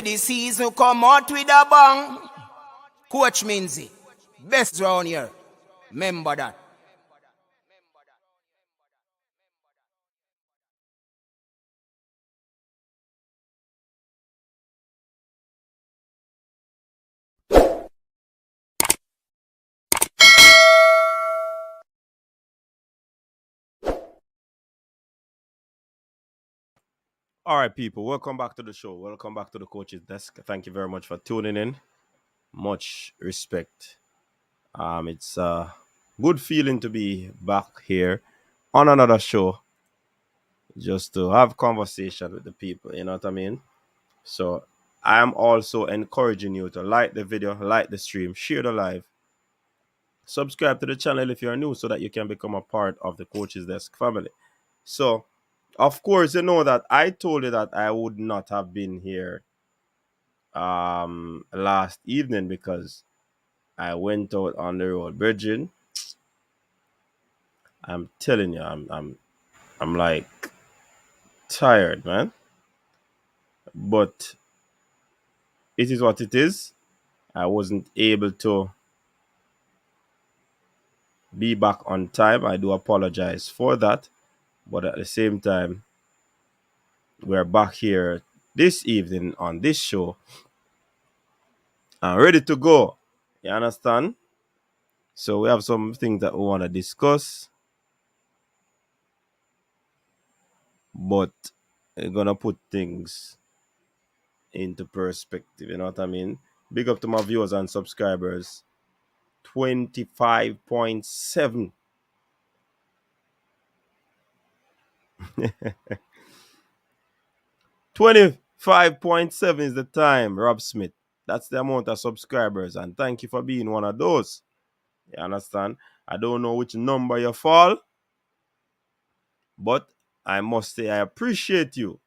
The season come out with a bang. Coach Minzy, best round here. Remember that. All right, people, welcome back to the show. Welcome back to the coach's desk. Thank you very much for tuning in. Much respect. It's a good feeling to be back here on another show just to have conversation with the people. You know what I mean? So I am also encouraging you to like the video, like the stream, share the live, subscribe to the channel if you're new so that you can become a part of the coach's desk family. So, of course, you know that I told you that I would not have been here last evening because I went out on the road. Virgin, I'm telling you, I'm like tired, man. But it is what it is. I wasn't able to be back on time. I do apologize for that. But at the same time, we're back here this evening on this show and ready to go. You understand? So we have some things that we want to discuss, but we're gonna put things into perspective. You know what I mean? Big up to my viewers and subscribers. 25.7. 25.7 is the time, Rob Smith. That's the amount of subscribers. And thank you for being one of those. You understand? I don't know which number you fall, but I must say I appreciate you.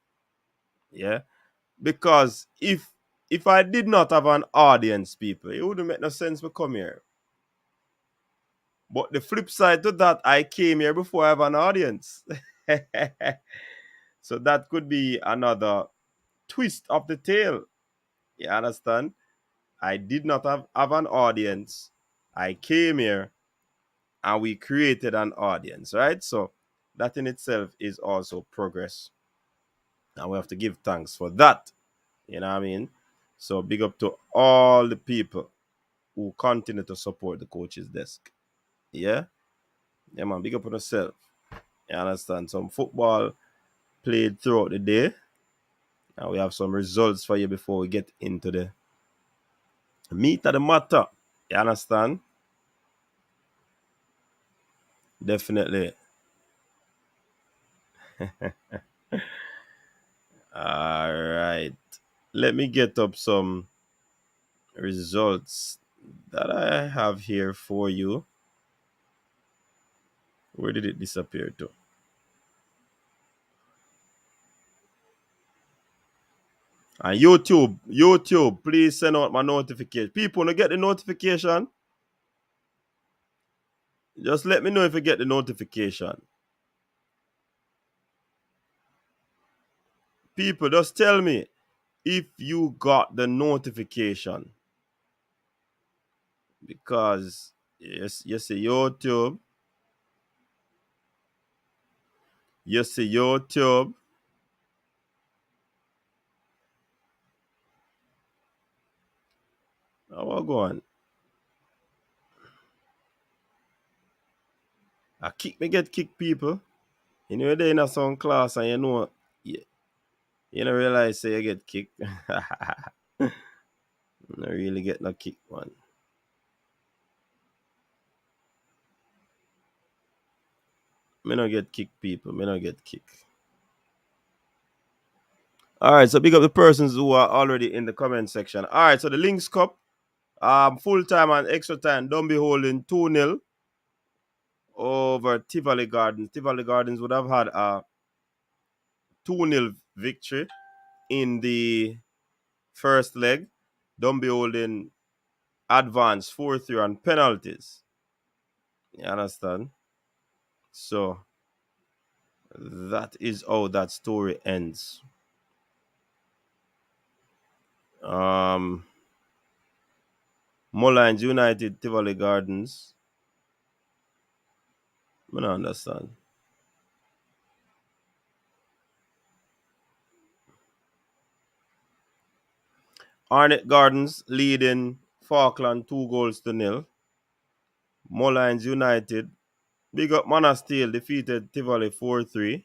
Yeah. Because if I did not have an audience, people, it wouldn't make no sense to come here. But the flip side to that, I came here before I have an audience. So that could be another twist of the tale. You understand? I did not have an audience. I came here and we created an audience, right? So that in itself is also progress. And we have to give thanks for that. You know what I mean? So big up to all the people who continue to support the coach's desk. Yeah? Yeah, man. Big up on yourself. You understand? Some football played throughout the day. And we have some results for you before we get into the meat of the matter. You understand? Definitely. All right. Let me get up some results that I have here for you. Where did it disappear to? And YouTube, please send out my notification. People, want to get the notification? Just let me know if you get the notification. People, just tell me if you got the notification. Because yes, you see YouTube. You see YouTube. Now what go on? I kick me get kicked, people. You know they in a some class and you don't realize say you get kicked. You don't really get no kick, man. Me not get kicked, people. Me not get kicked. All right, so big up the persons who are already in the comment section. All right, so the Links Cup, full time and extra time, don't be holding 2-0 over Tivoli Gardens. Tivoli Gardens would have had a 2-0 victory in the first leg. Don't be holding advance 4-3 on penalties. You understand? So that is how that story ends. Um, Mullines United, Tivoli Gardens. I don't understand. Arnett Gardens leading Falkland 2 goals to nil. Mullines United. Big up Monastile defeated Tivoli 4-3.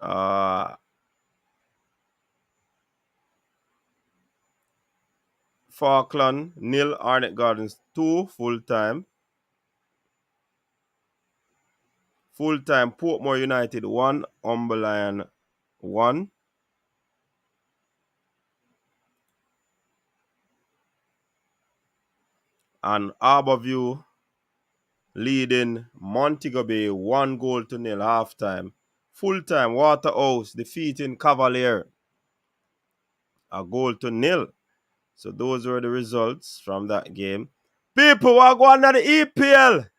Uh, Falkland nil, Arnett Gardens 2 full time. Full time Portmore United 1, Umberlion 1. And Harborview leading Montego Bay 1 goal to nil halftime. Full time Waterhouse defeating Cavalier 1 goal to nil. So those were the results from that game. People who are going to the EPL.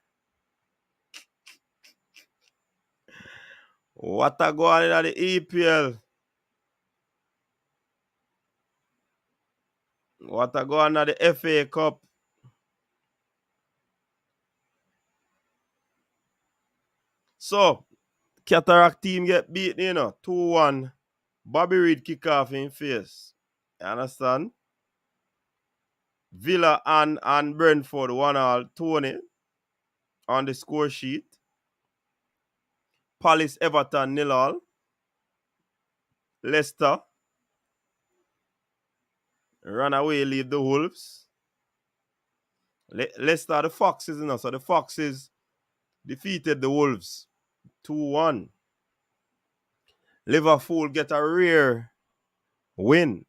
What are going on the EPL? What are going on the FA Cup? So, Cataract team get beaten, 2-1. Bobby Reed kick off in face. You understand? Villa and Brentford 1-all. Tony on the score sheet. Palace Everton 0-all. Leicester run away, leave the Wolves. Leicester the Foxes, so the Foxes defeated the Wolves 2-1. Liverpool get a rare win,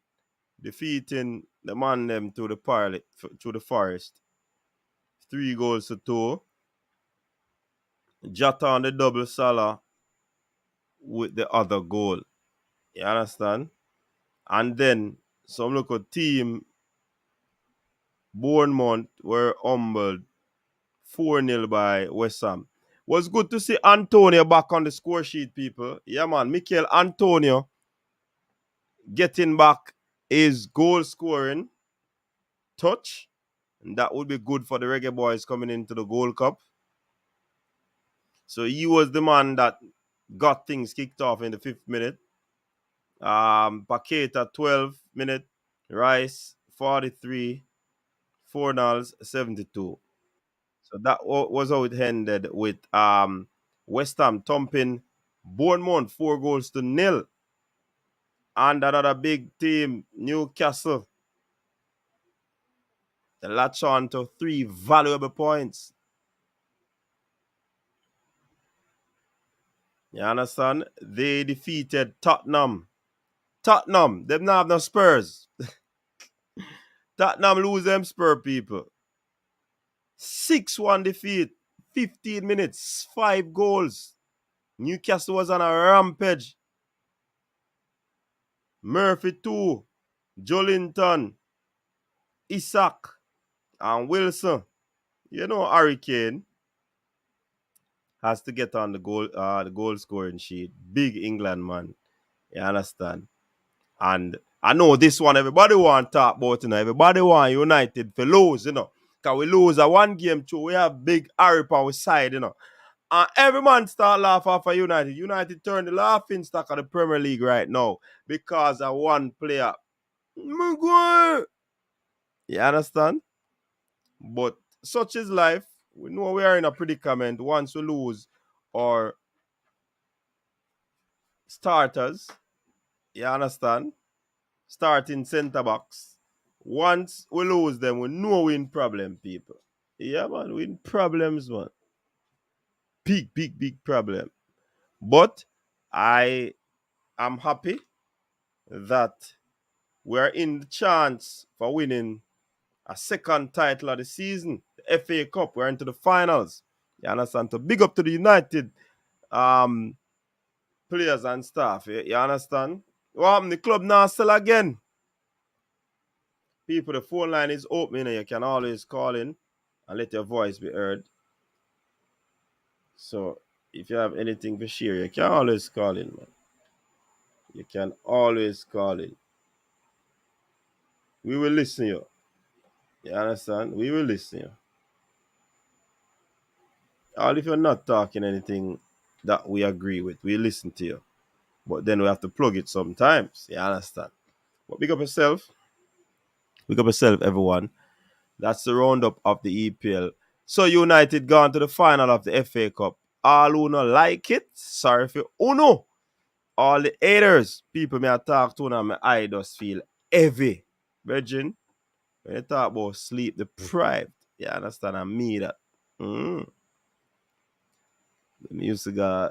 defeating the man them to the Forest. 3 goals to 2. Jota on the double, Salah with the other goal. You understand? And then some local team, Bournemouth, were humbled 4-0 by West Ham. Was good to see Antonio back on the score sheet, people. Yeah, man. Mikel Antonio getting back his goal scoring touch. And that would be good for the Reggae Boys coming into the Gold Cup. So he was the man that got things kicked off in the 5th minute. Paqueta 12th minute. Rice 43. Fornals 72. So that was how it ended with West Ham thumping Bournemouth 4 goals to 0. And another big team, Newcastle, they latch on to 3 valuable points. You understand? They defeated Tottenham. Tottenham, them not have no Spurs. Tottenham lose them Spur people. 6-1 defeat. 15 minutes, 5 goals. Newcastle was on a rampage. Murphy 2, Jolinton, Isak, and Wilson. Hurricane has to get on the goal scoring sheet. Big England man. You understand? And I know this one everybody want to talk about, Everybody want United for lose, Because we lose a 1 game too. We have big Harry on our side, And every man start laugh off of United. United turn the laughing stock of the Premier League right now because of one player. Maguire. You understand? But such is life. We know we are in a predicament once we lose our starters. You understand? Starting centre backs. Once we lose them, we know we're in problem, people. Yeah, man, we're in problems, man. Big, big, big problem. But I am happy that we're in the chance for winning a second title of the season, the FA Cup. We're into the finals. You understand? So big up to the United players and staff. You understand? Well, the club now sell again. People, the phone line is open. You can always call in and let your voice be heard. So if you have anything to share, you can always call in, man. You can always call in. We will listen you. You understand? We will listen you. All if you're not talking anything that we agree with, we listen to you. But then we have to plug it sometimes. You understand? But big up yourself. Big up yourself, everyone. That's the roundup of the EPL. So United gone to the final of the FA Cup. All who not like it, sorry for Uno. All the haters, people may talk to now, my eye just feel heavy. Virgin, when you talk about sleep deprived, you understand? I mean that. Mm. Me used to go,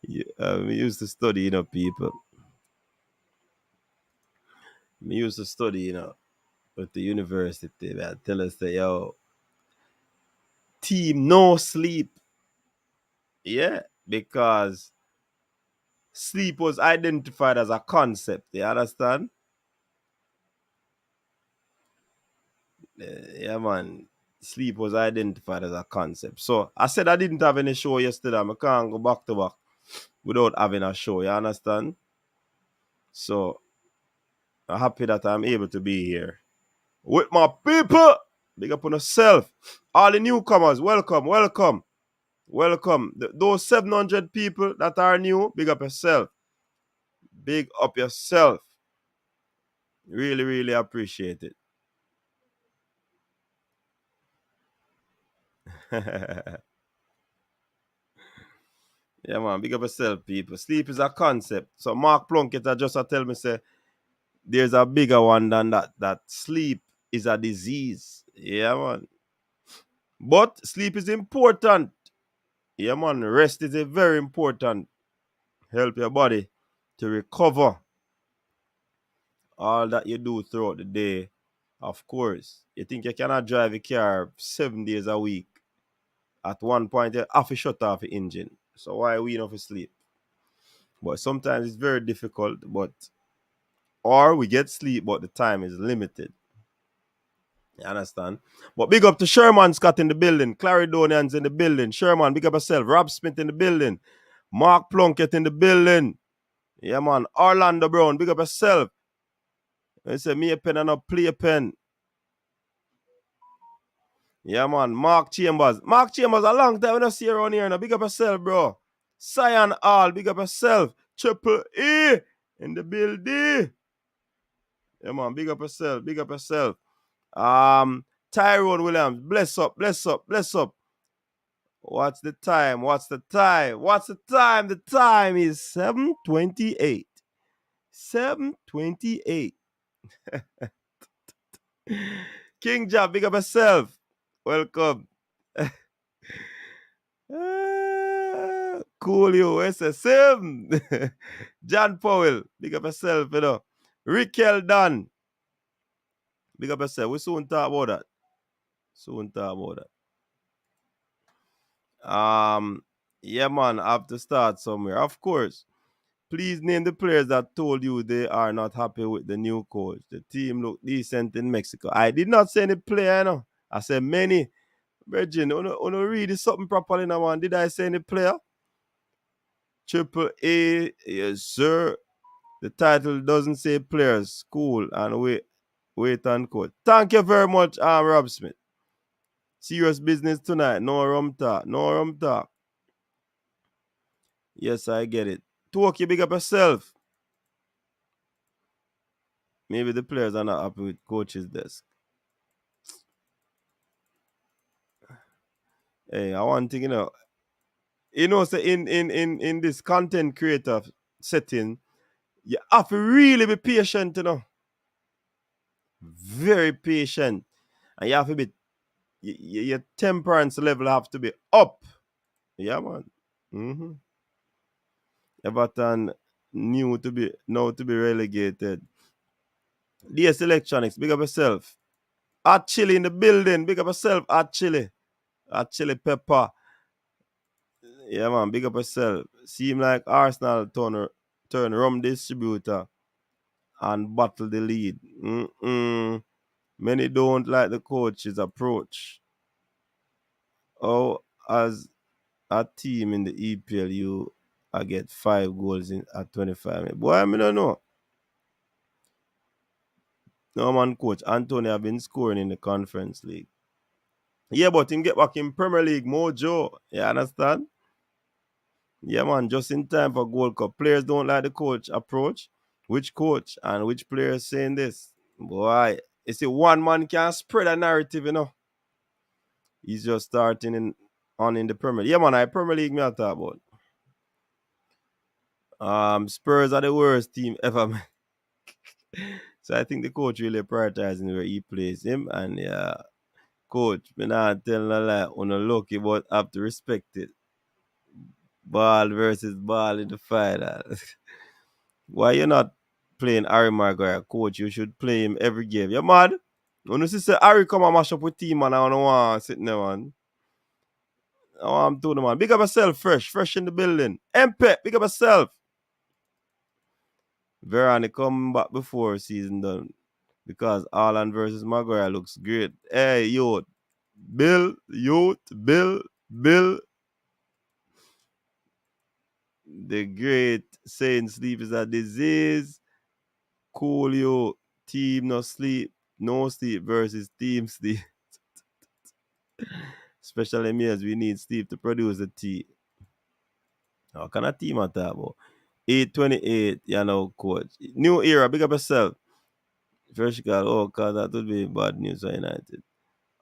me used to study, people. Me used to study, with the university. Man, tell us that, yo, team no sleep. Yeah, because sleep was identified as a concept. You understand? Yeah, man. Sleep was identified as a concept. So I said I didn't have any show yesterday. I can't go back to back without having a show. You understand? So I'm happy that I'm able to be here with my people. Big up on yourself. All the newcomers, welcome, welcome, welcome. Those 700 people that are new, big up yourself. Big up yourself. Really, really appreciate it. Yeah, man, big up yourself, people. Sleep is a concept. So Mark Plunkett just tell me, say, there's a bigger one than that. That sleep is a disease. Yeah, man. But sleep is important. Yeah, man. Rest is a very important. Help your body to recover all that you do throughout the day. Of course, you think you cannot drive a car 7 days a week. At one point, you have to shut off the engine. So why we not for sleep? But sometimes it's very difficult. But or we get sleep, but the time is limited. You understand? But big up to Sherman Scott in the building, Claridonians in the building, Sherman, big up yourself, Rob Smith in the building, Mark Plunkett in the building. Yeah, man. Orlando Brown, big up yourself. I say me a pen and a play a pen. Yeah, man. Mark Chambers. Mark Chambers, a long time I don't see you around here now. Big up yourself, bro. Cyan All, big up yourself. Triple E in the building. Yeah, man. Big up yourself. Big up yourself. Tyrone Williams, bless up, bless up, bless up. What's the time? What's the time? What's the time? The time is 7:28. 7:28. King Job, big up yourself. Welcome. Cool you, SSM. John Powell, big up yourself, Rickel Dunn, big up yourself. We soon talk about that. Soon talk about that. Yeah, man, I have to start somewhere. Of course. Please name the players that told you they are not happy with the new coach. The team looked decent in Mexico. I did not say any player, I said many. Virgin, you read this something properly now, man. Did I say any player? Triple A, yes, sir. The title doesn't say players. Cool. And wait and quote. Thank you very much, Rob Smith. Serious business tonight. No rum talk. No rum talk. Yes, I get it. Talk you big up yourself. Maybe the players are not happy with coach's desk. Hey, I want to so in this content creator setting, you have to really be patient, very patient, and you have to be your temperance level have to be up. Yeah, man. Mm-hmm. Everton new to be now to be relegated. DS Electronics, big up yourself. Hot Chili in the building, big up yourself. Hot Chili, Hot Chili Pepper. Yeah, man, big up yourself. Seem like Arsenal turn rum distributor and battle the lead. Many don't like the coach's approach. Oh, as a team in the EPL, you I get 5 goals in at 25 minutes. Boy, I don't know. No man, coach. Anthony have been scoring in the conference league. Yeah, but him get back in Premier League mojo. You understand? Yeah, man, just in time for Gold Cup. Players don't like the coach approach. Which coach and which player is saying this? Boy, you see, one man can spread a narrative, you know. He's just starting in the Premier League. Yeah, man, I Premier League me I talk about. Spurs are the worst team ever, man. So I think the coach really prioritizing where he plays him. And yeah, coach, me not telling a lie, on lucky, but have to respect it. Ball versus ball in the final. Why you not playing Harry Maguire, coach? You should play him every game. You mad? When you see say Harry come and mash up with team, man, I don't want sitting there, man. I want him to the man. Big up yourself, fresh in the building. MP, big up yourself. Verani come back before season done because Haaland versus Maguire looks great. Hey, youth, Bill. The great saying sleep is a disease. Cool, yo. Team no sleep. No sleep versus team sleep. Especially me as we need Steve to produce the tea. How can a team attack about? 828, you know, coach. New era, big up yourself. First call, oh, cause that would be bad news for United.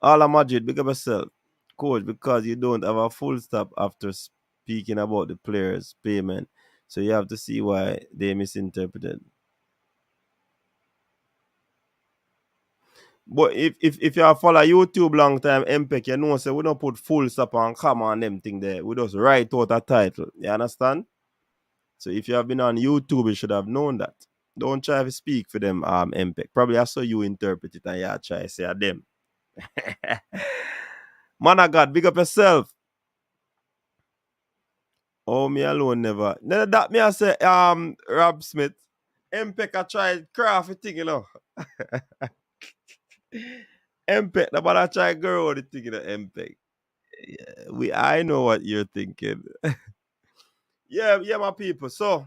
All of Madrid, big up yourself. Coach, because you don't have a full stop after speaking about the players' payment. So you have to see why they misinterpreted. But if you have follow YouTube long time, MPEC, you know, say we don't put full stop and comma and them thing there. We just write out a title. You understand? So if you have been on YouTube, you should have known that. Don't try to speak for them, MPEC. Probably I saw you interpret it and you try to say them. Man of God, big up yourself. Oh, me alone never. Then that me I say, Rob Smith. MPEC I tried craft thing, you know. MPEC, nobody I try girl the thing, you know, MPEC. I know what you're thinking. Yeah, my people. So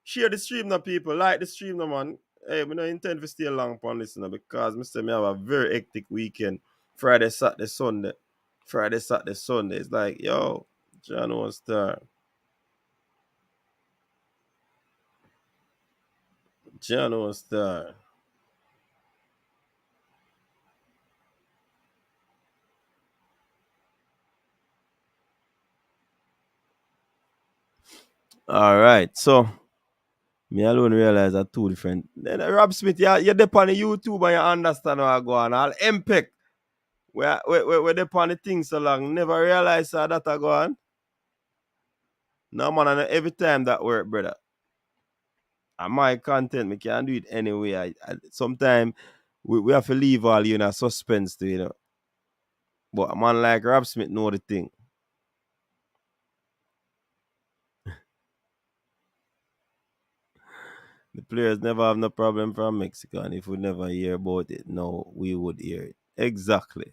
share the stream now, people. Like the stream now, man. Hey, we don't intend to stay long upon this now because Mr. Me have a very hectic weekend. Friday, Saturday, Sunday. Friday, Saturday, Sunday. It's like, yo, John won't star. John won't star. All right. So me alone realize that two different. Then Rob Smith, you're there on the YouTube and you understand what I go on. All MPEC. We're there on the thing so long. Never realize that I go on. No man, and every time that work, brother. And my content, we can do it anyway. Sometimes we have to leave all you know suspense to you know. But a man like Rob Smith know the thing. The players never have no problem from Mexico, and if we never hear about it, no, we would hear it. Exactly.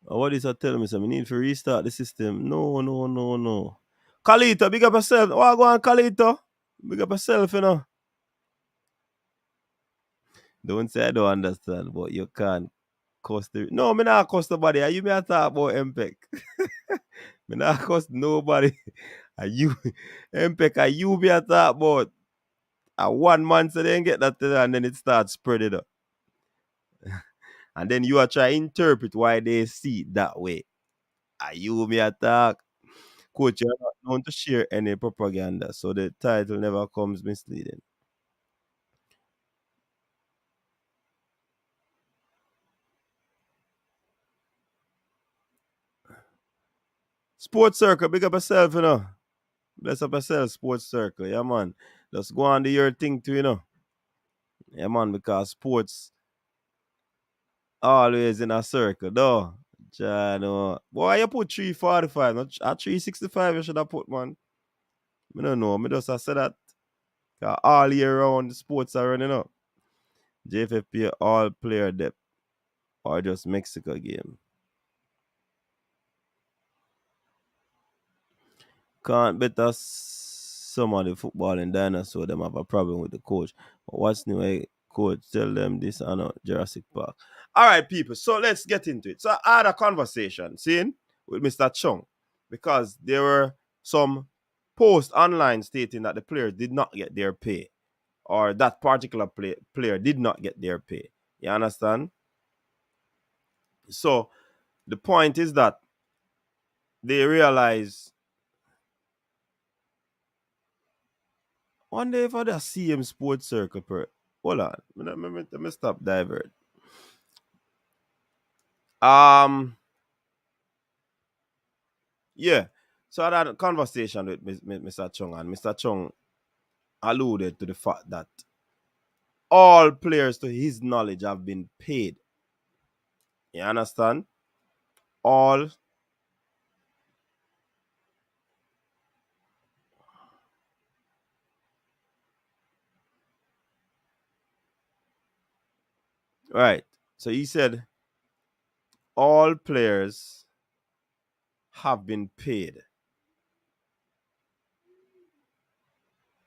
What is that telling me? So we need to restart the system. No. Kalito, big up yourself. What go on, Kalito? Big up yourself, you know. Don't say I don't understand, but you can't cost the. No, me not cost nobody. Are you me a talk about MPEC? Me not cost nobody. Are you MPEC? Are you me a talk about? A one man so then get that and then it starts spreading up. And then you are trying to interpret why they see it that way. Are you me a talk? Coach, you're not known to share any propaganda, so the title never comes misleading. Sports Circle, big up yourself, you know. Bless up yourself, Sports Circle, yeah, man. Just go on do your thing too, you know. Yeah, man, because sports always in a circle, though. Chano. Boy, you put 345, not at 365 you should have put, man. I don't know. I just I said that. 'Cause all year round, the sports are running up. JFFP all player depth or just Mexico game. Can't bet us some of the footballing dinosaur them have a problem with the coach. But what's new, coach? Tell them this and not Jurassic Park. All right, people. So let's get into it. So I had a conversation, seeing with Mr. Chung, because there were some posts online stating that the players did not get their pay, or that particular player did not get their pay. You understand? So the point is that they realize one day for the CM Sports Circle per. Hold on. Let me stop divert. Um yeah. So I had a conversation with Mr. Chung, and Mr. Chung alluded to the fact that all players to his knowledge have been paid. You understand? All right. So he said all players have been paid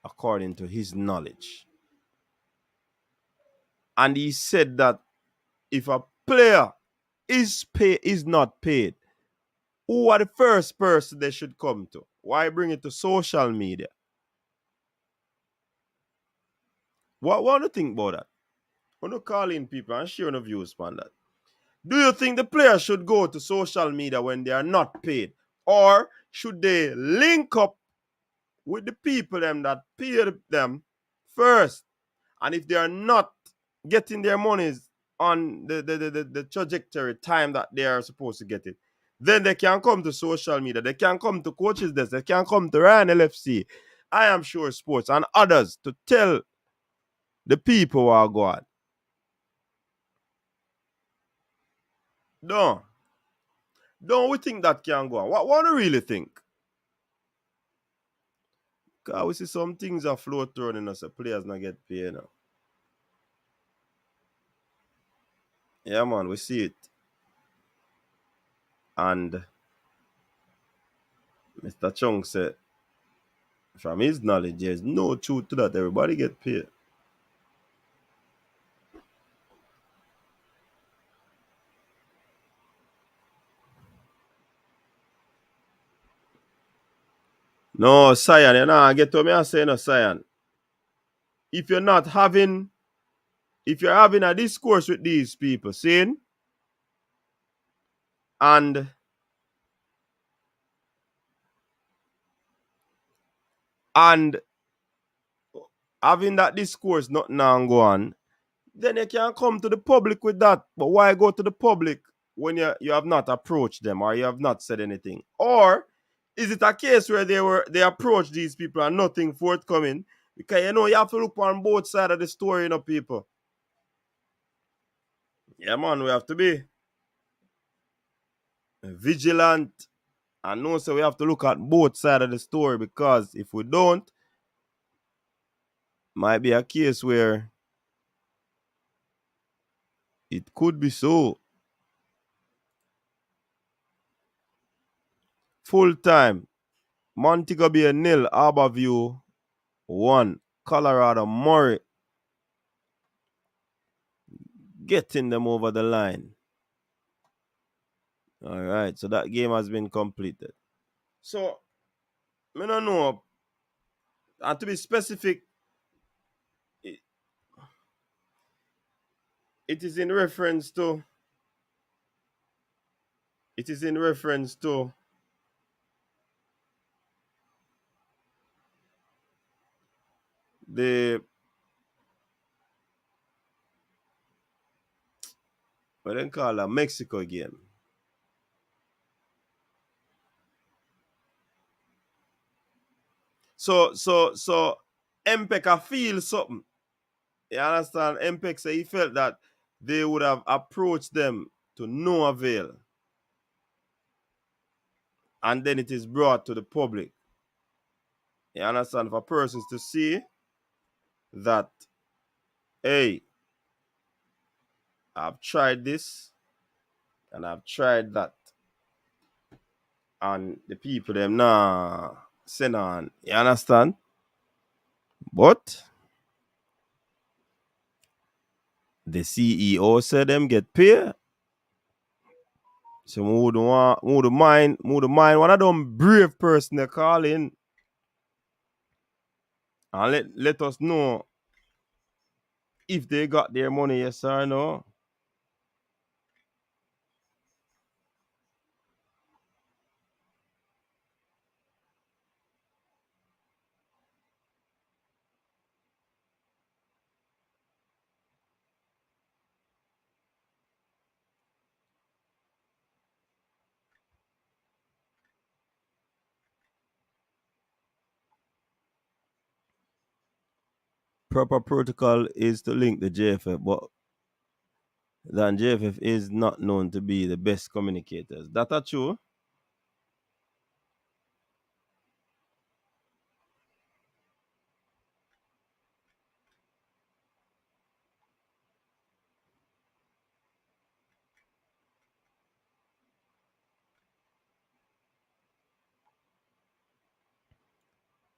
according to his knowledge. And he said that if a player is not paid, who are the first person they should come to? Why bring it to social media? What do you think about that? I want to call in people and share your views on that. Do you think the players should go to social media when they are not paid? Or should they link up with the people them that paid them first? And if they are not getting their monies on the trajectory time that they are supposed to get it, then they can come to social media. They can come to coaches desk. They can come to Ryan LFC. I am sure sports and others to tell the people who are going. Don't. Don't we think that can go on? What do you really think? Because we see some things are float through and us, players not get paid now. Yeah, man, we see it. And Mr. Chung said, from his knowledge, there's no truth to that. Everybody get paid. No, Cyan, you know, get to me and say no, Cyan. If you're not having, if you're having a discourse with these people, seeing, and and having that discourse not now go on, then you can come to the public with that. But why go to the public when you have not approached them or you have not said anything? Or is it a case where they approached these people and nothing forthcoming? Because you know you have to look on both sides of the story, you know, people. Yeah, man, we have to be vigilant and know so we have to look at both sides of the story, because if we don't, might be a case where it could be so. Full time. Montego Bay 0, Harborview 1. Colorado Murray getting them over the line. All right, so that game has been completed. So, I don't know. And to be specific, it, it is in reference to it is in reference to the what they call a Mexico game. So Mpeka feel something You understand? MPEG say he felt that they would have approached them to no avail. And then it is brought to the public. You understand? For persons to see that, hey, I've tried this and I've tried that. And the people them nah send on. You understand? But the CEO said them get paid. So who the mind one of them brave person they call in and let us know if they got their money, yes or no. Proper protocol is to link the JFF, but then JFF is not known to be the best communicators. That are true.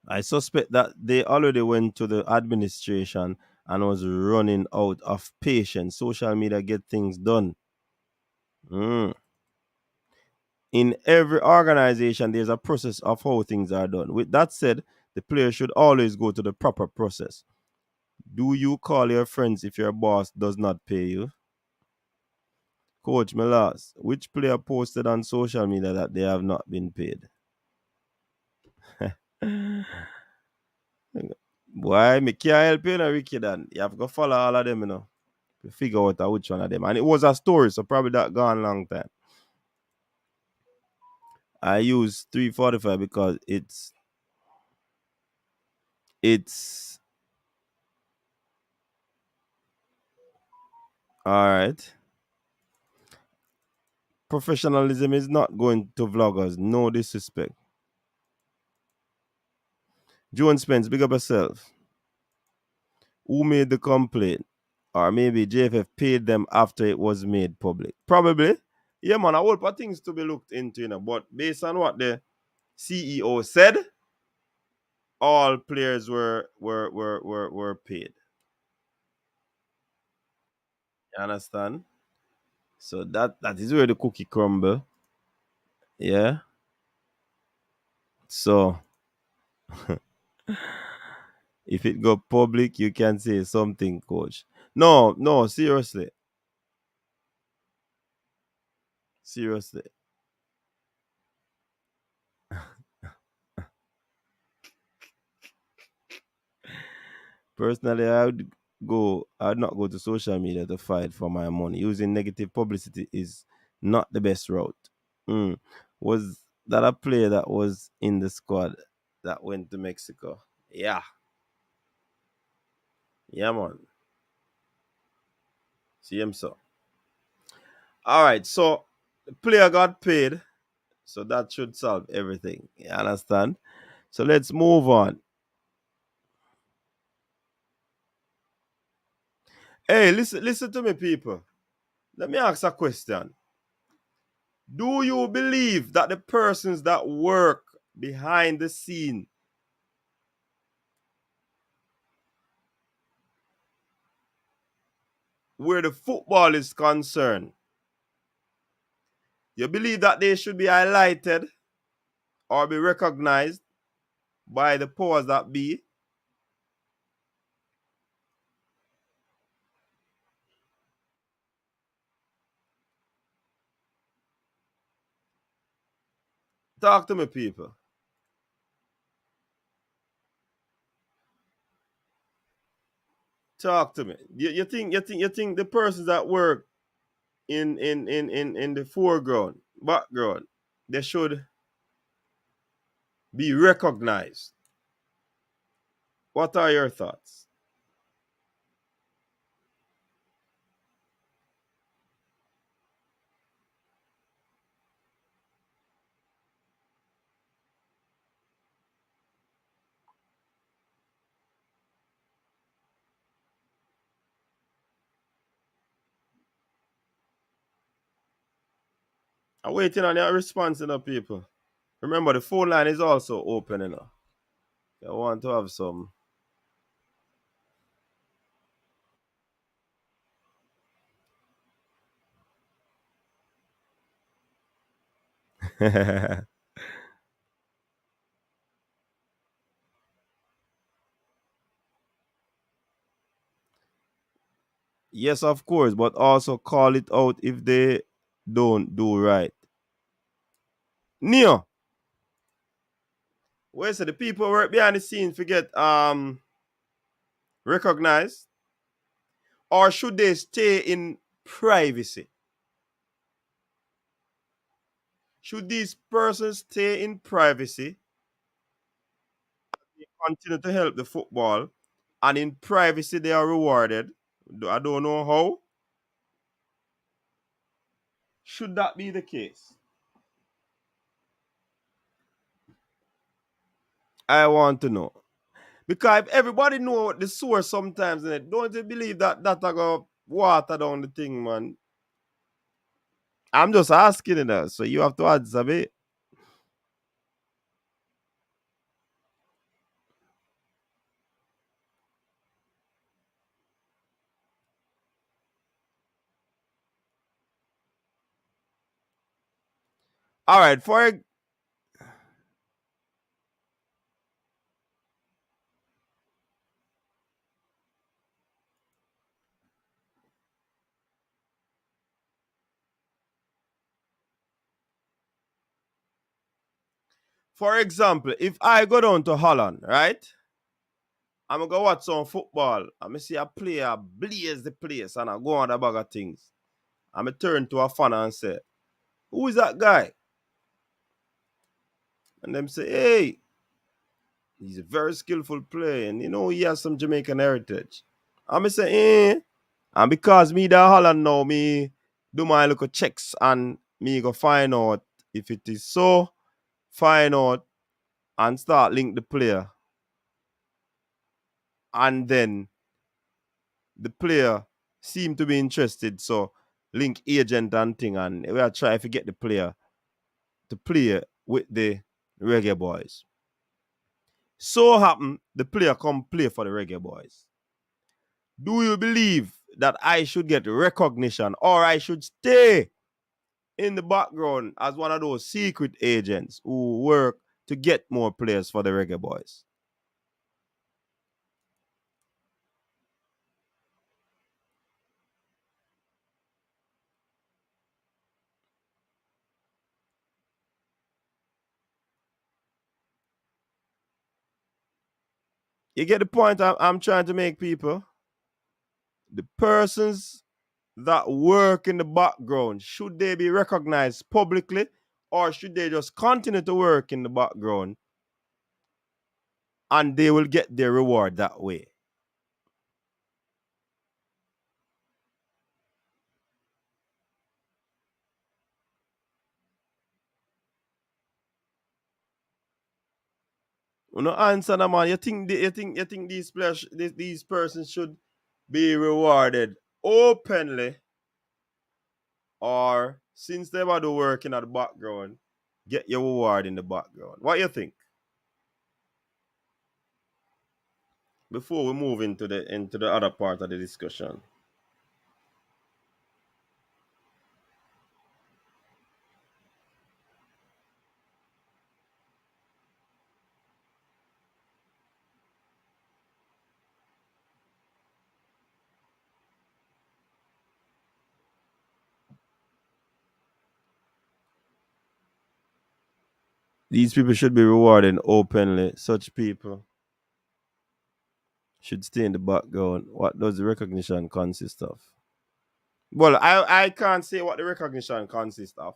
I suspect that they already went to the administration and was running out of patience. Social media get things done. Mm. In every organization, there's a process of how things are done. With that said, the player should always go to the proper process. Do you call your friends if your boss does not pay you? Coach Melas, which player posted on social media that they have not been paid? Boy, me can't help you, Ricky, then. You have to follow all of them, to figure out which one of them. And it was a story, so probably that gone long time. I use 345 because it's all right. Professionalism is not going to vloggers. No disrespect. Joan Spence, big up yourself. Who made the complaint? Or maybe JFF paid them after it was made public. Probably. Yeah, man, a whole lot of things to be looked into, But based on what the CEO said, all players were paid. You understand? So that is where the cookie crumble. Yeah. So if it go public, you can say something, coach. No, no, seriously. Seriously. Personally, I would not go to social media to fight for my money. Using negative publicity is not the best route. Mm. Was that a player that was in the squad that went to Mexico? Yeah. Yeah, man. See him so. All right, so the player got paid, so that should solve everything. You understand? So let's move on. Hey, listen to me, people. Let me ask a question. Do you believe that the persons that work behind the scene, where the football is concerned, you believe that they should be highlighted or be recognized by the powers that be? Talk to me, people. Talk to me. You think the persons that work in the foreground, background, they should be recognized. What are your thoughts? I'm waiting on your response, people. Remember, the phone line is also open. I want to have some. Yes, of course, but also call it out if they don't do right. Neo, where's the people who work behind the scenes forget recognized? Or should they stay in privacy? Should these persons stay in privacy, continue to help the football, and in privacy they are rewarded? I don't know how. Should that be the case? I want to know. Because if everybody know the source sometimes, don't you believe that I go water down the thing, man? I'm just asking it, so you have to answer me. All right, for example, if I go down to Holland, right? I'm gonna go watch some football. I'm gonna see a player blaze the place and I go on the bag of things. I'm gonna turn to a fan and say, "Who is that guy?" And them say, "Hey, he's a very skillful player, and he has some Jamaican heritage." I'm gonna say, "Eh." And because me the Holland now, me do my little checks and me go find out if it is so, find out and start link the player. And then the player seem to be interested, so link agent and thing, and we are trying to get the player to play with the reggae boys. So happen the player come play for the reggae boys. Do you believe that I should get recognition or I should stay in the background as one of those secret agents who work to get more players for the reggae boys? You get the point I'm trying to make, people? The persons that work in the background, should they be recognized publicly or should they just continue to work in the background and they will get their reward that way? You know, answer that, man. You think these players, these persons should be rewarded openly, or since they are working at the background, get your reward in the background? What you think? Before we move into the other part of the discussion. These people should be rewarded openly. Such people should stay in the background. What does the recognition consist of? Well, I can't say what the recognition consists of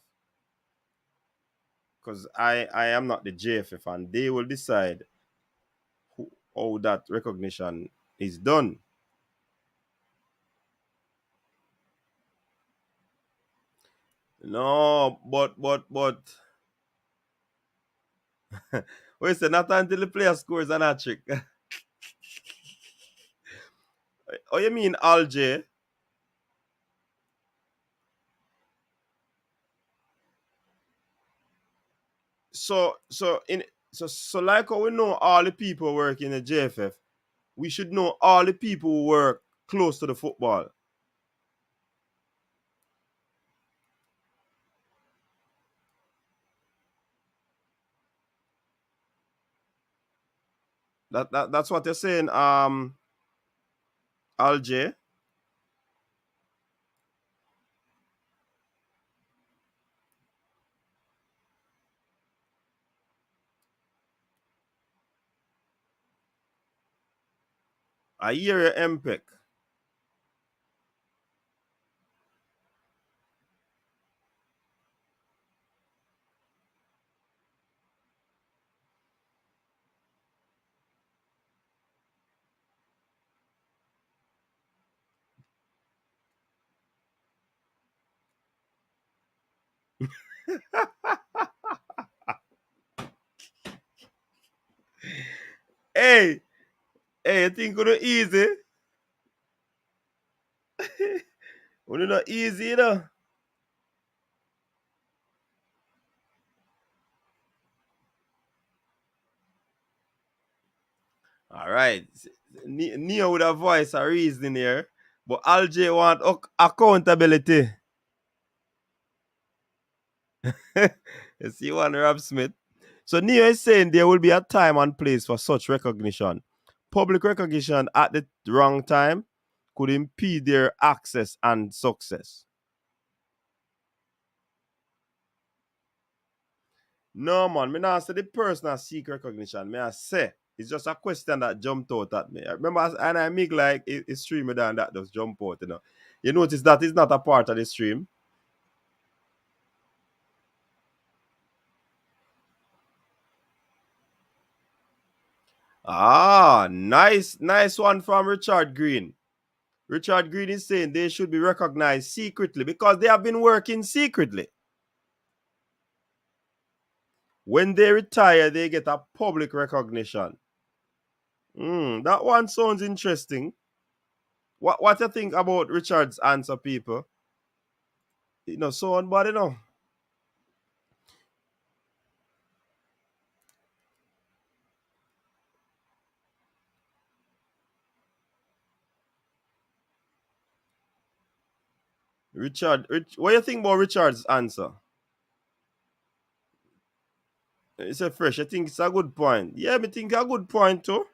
because I am not the JFF and they will decide how that recognition is done. No, but wait, say not until the player scores an hat trick. Oh, you mean Alj? so like how we know all the people work in the JFF, we should know all the people who work close to the football. That's what you're saying, Alj. I hear you, MPEC. Hey, hey, you think we're easy? We're not easy, you know. All right. Neo with a voice, a reason here. But Alj want accountability. You see one, Rob Smith. So Neo is saying there will be a time and place for such recognition. Public recognition at the wrong time could impede their access and success. No man, me not say the person that seek recognition. Me I say it's just a question that jumped out at me. Remember, and I make like it stream me down that just jump out. You notice that is not a part of the stream. Ah, nice one from Richard Green. Richard Green is saying they should be recognized secretly because they have been working secretly. When they retire, they get a public recognition. That one sounds interesting. What you think about Richard's answer, people? So on, but what do you think about Richard's answer? It's a fresh. I think it's a good point. Yeah, me think a good point too.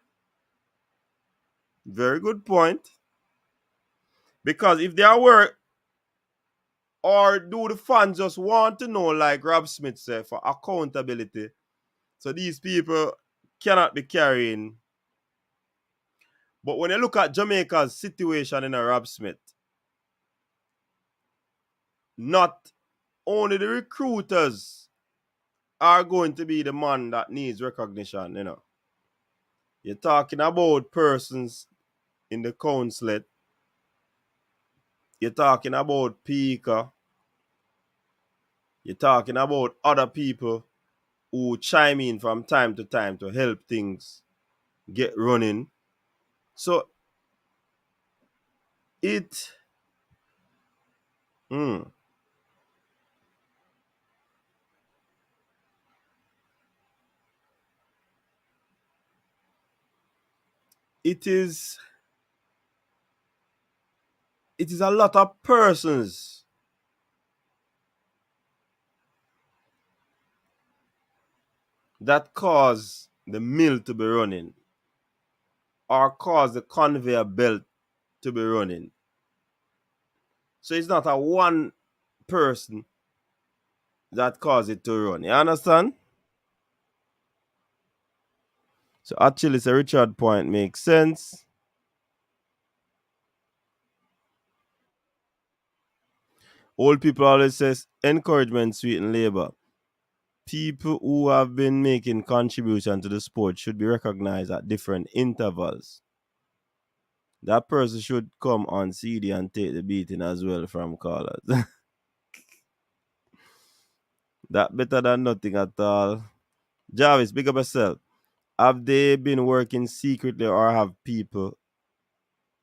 Very good point. Because if they are work, or do the fans just want to know, like Rob Smith said, for accountability? So these people cannot be carrying. But when you look at Jamaica's situation in a Rob Smith, not only the recruiters are going to be the man that needs recognition. You're talking about persons in the council. You're talking about Pika. You're talking about other people who chime in from time to time to help things get running. So it mm, it is it is a lot of persons that cause the mill to be running or cause the conveyor belt to be running. So it's not a one person that cause it to run. You understand? So actually, the Richard point makes sense. Old people always says encouragement sweeten labor. People who have been making contribution to the sport should be recognized at different intervals. That person should come on CD and take the beating as well from callers. That better than nothing at all. Jarvis, big up yourself. Have they been working secretly or have people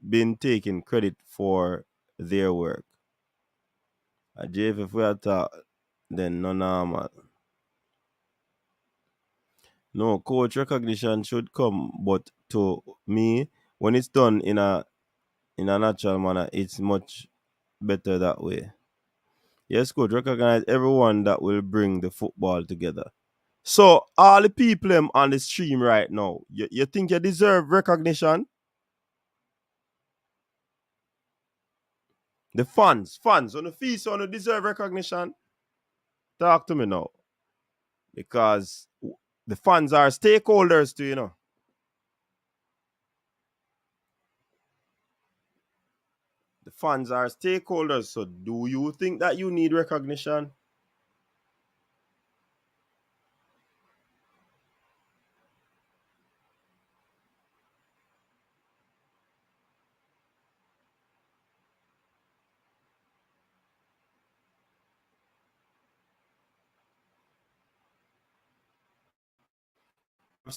been taking credit for their work? Jeff, if we are talk, then no normal. No, coach recognition should come, but to me, when it's done in a natural manner, it's much better that way. Yes, coach, recognize everyone that will bring the football together. So all the people on the stream right now, you think you deserve recognition? The fans on the feast on the deserve recognition. Talk to me now. Because the fans are stakeholders too, you know. The fans are stakeholders. So do you think that you need recognition?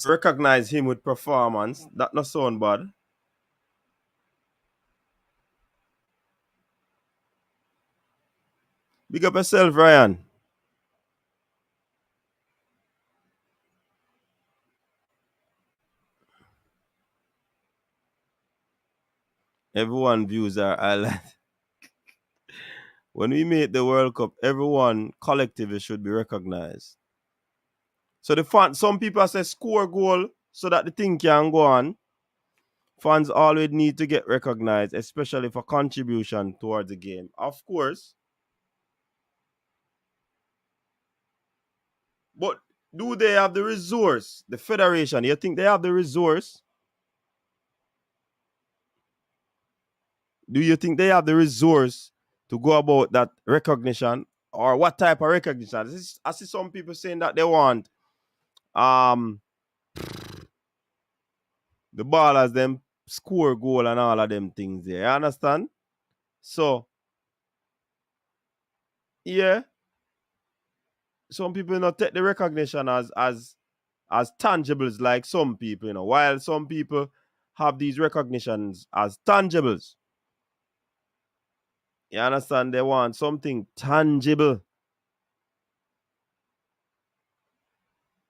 Recognize him with performance. That not sound bad. Big up yourself, Ryan. Everyone views our highlight. When we make the World Cup, everyone collectively should be recognized. So the fans, some people say score goal so that the thing can go on. Fans always need to get recognized, especially for contribution towards the game. Of course. But do they have the resource? The federation, you think they have the resource? Do you think they have the resource to go about that recognition? Or what type of recognition? I see some people saying that they want um the ballers them score goal and all of them things there. You understand? So yeah, some people not take the recognition as tangibles like some people, you know, while some people have these recognitions as tangibles. You understand? They want something tangible.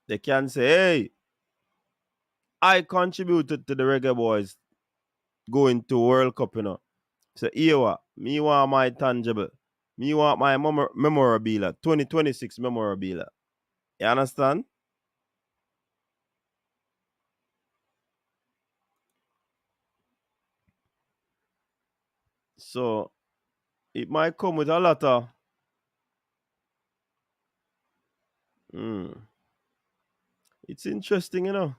They can say, hey, I contributed to the reggae boys going to World Cup, you know. So here what? Me want my tangible. Me want my memorabilia, 2026 memorabilia. You understand? So it might come with a lot of it's interesting, you know.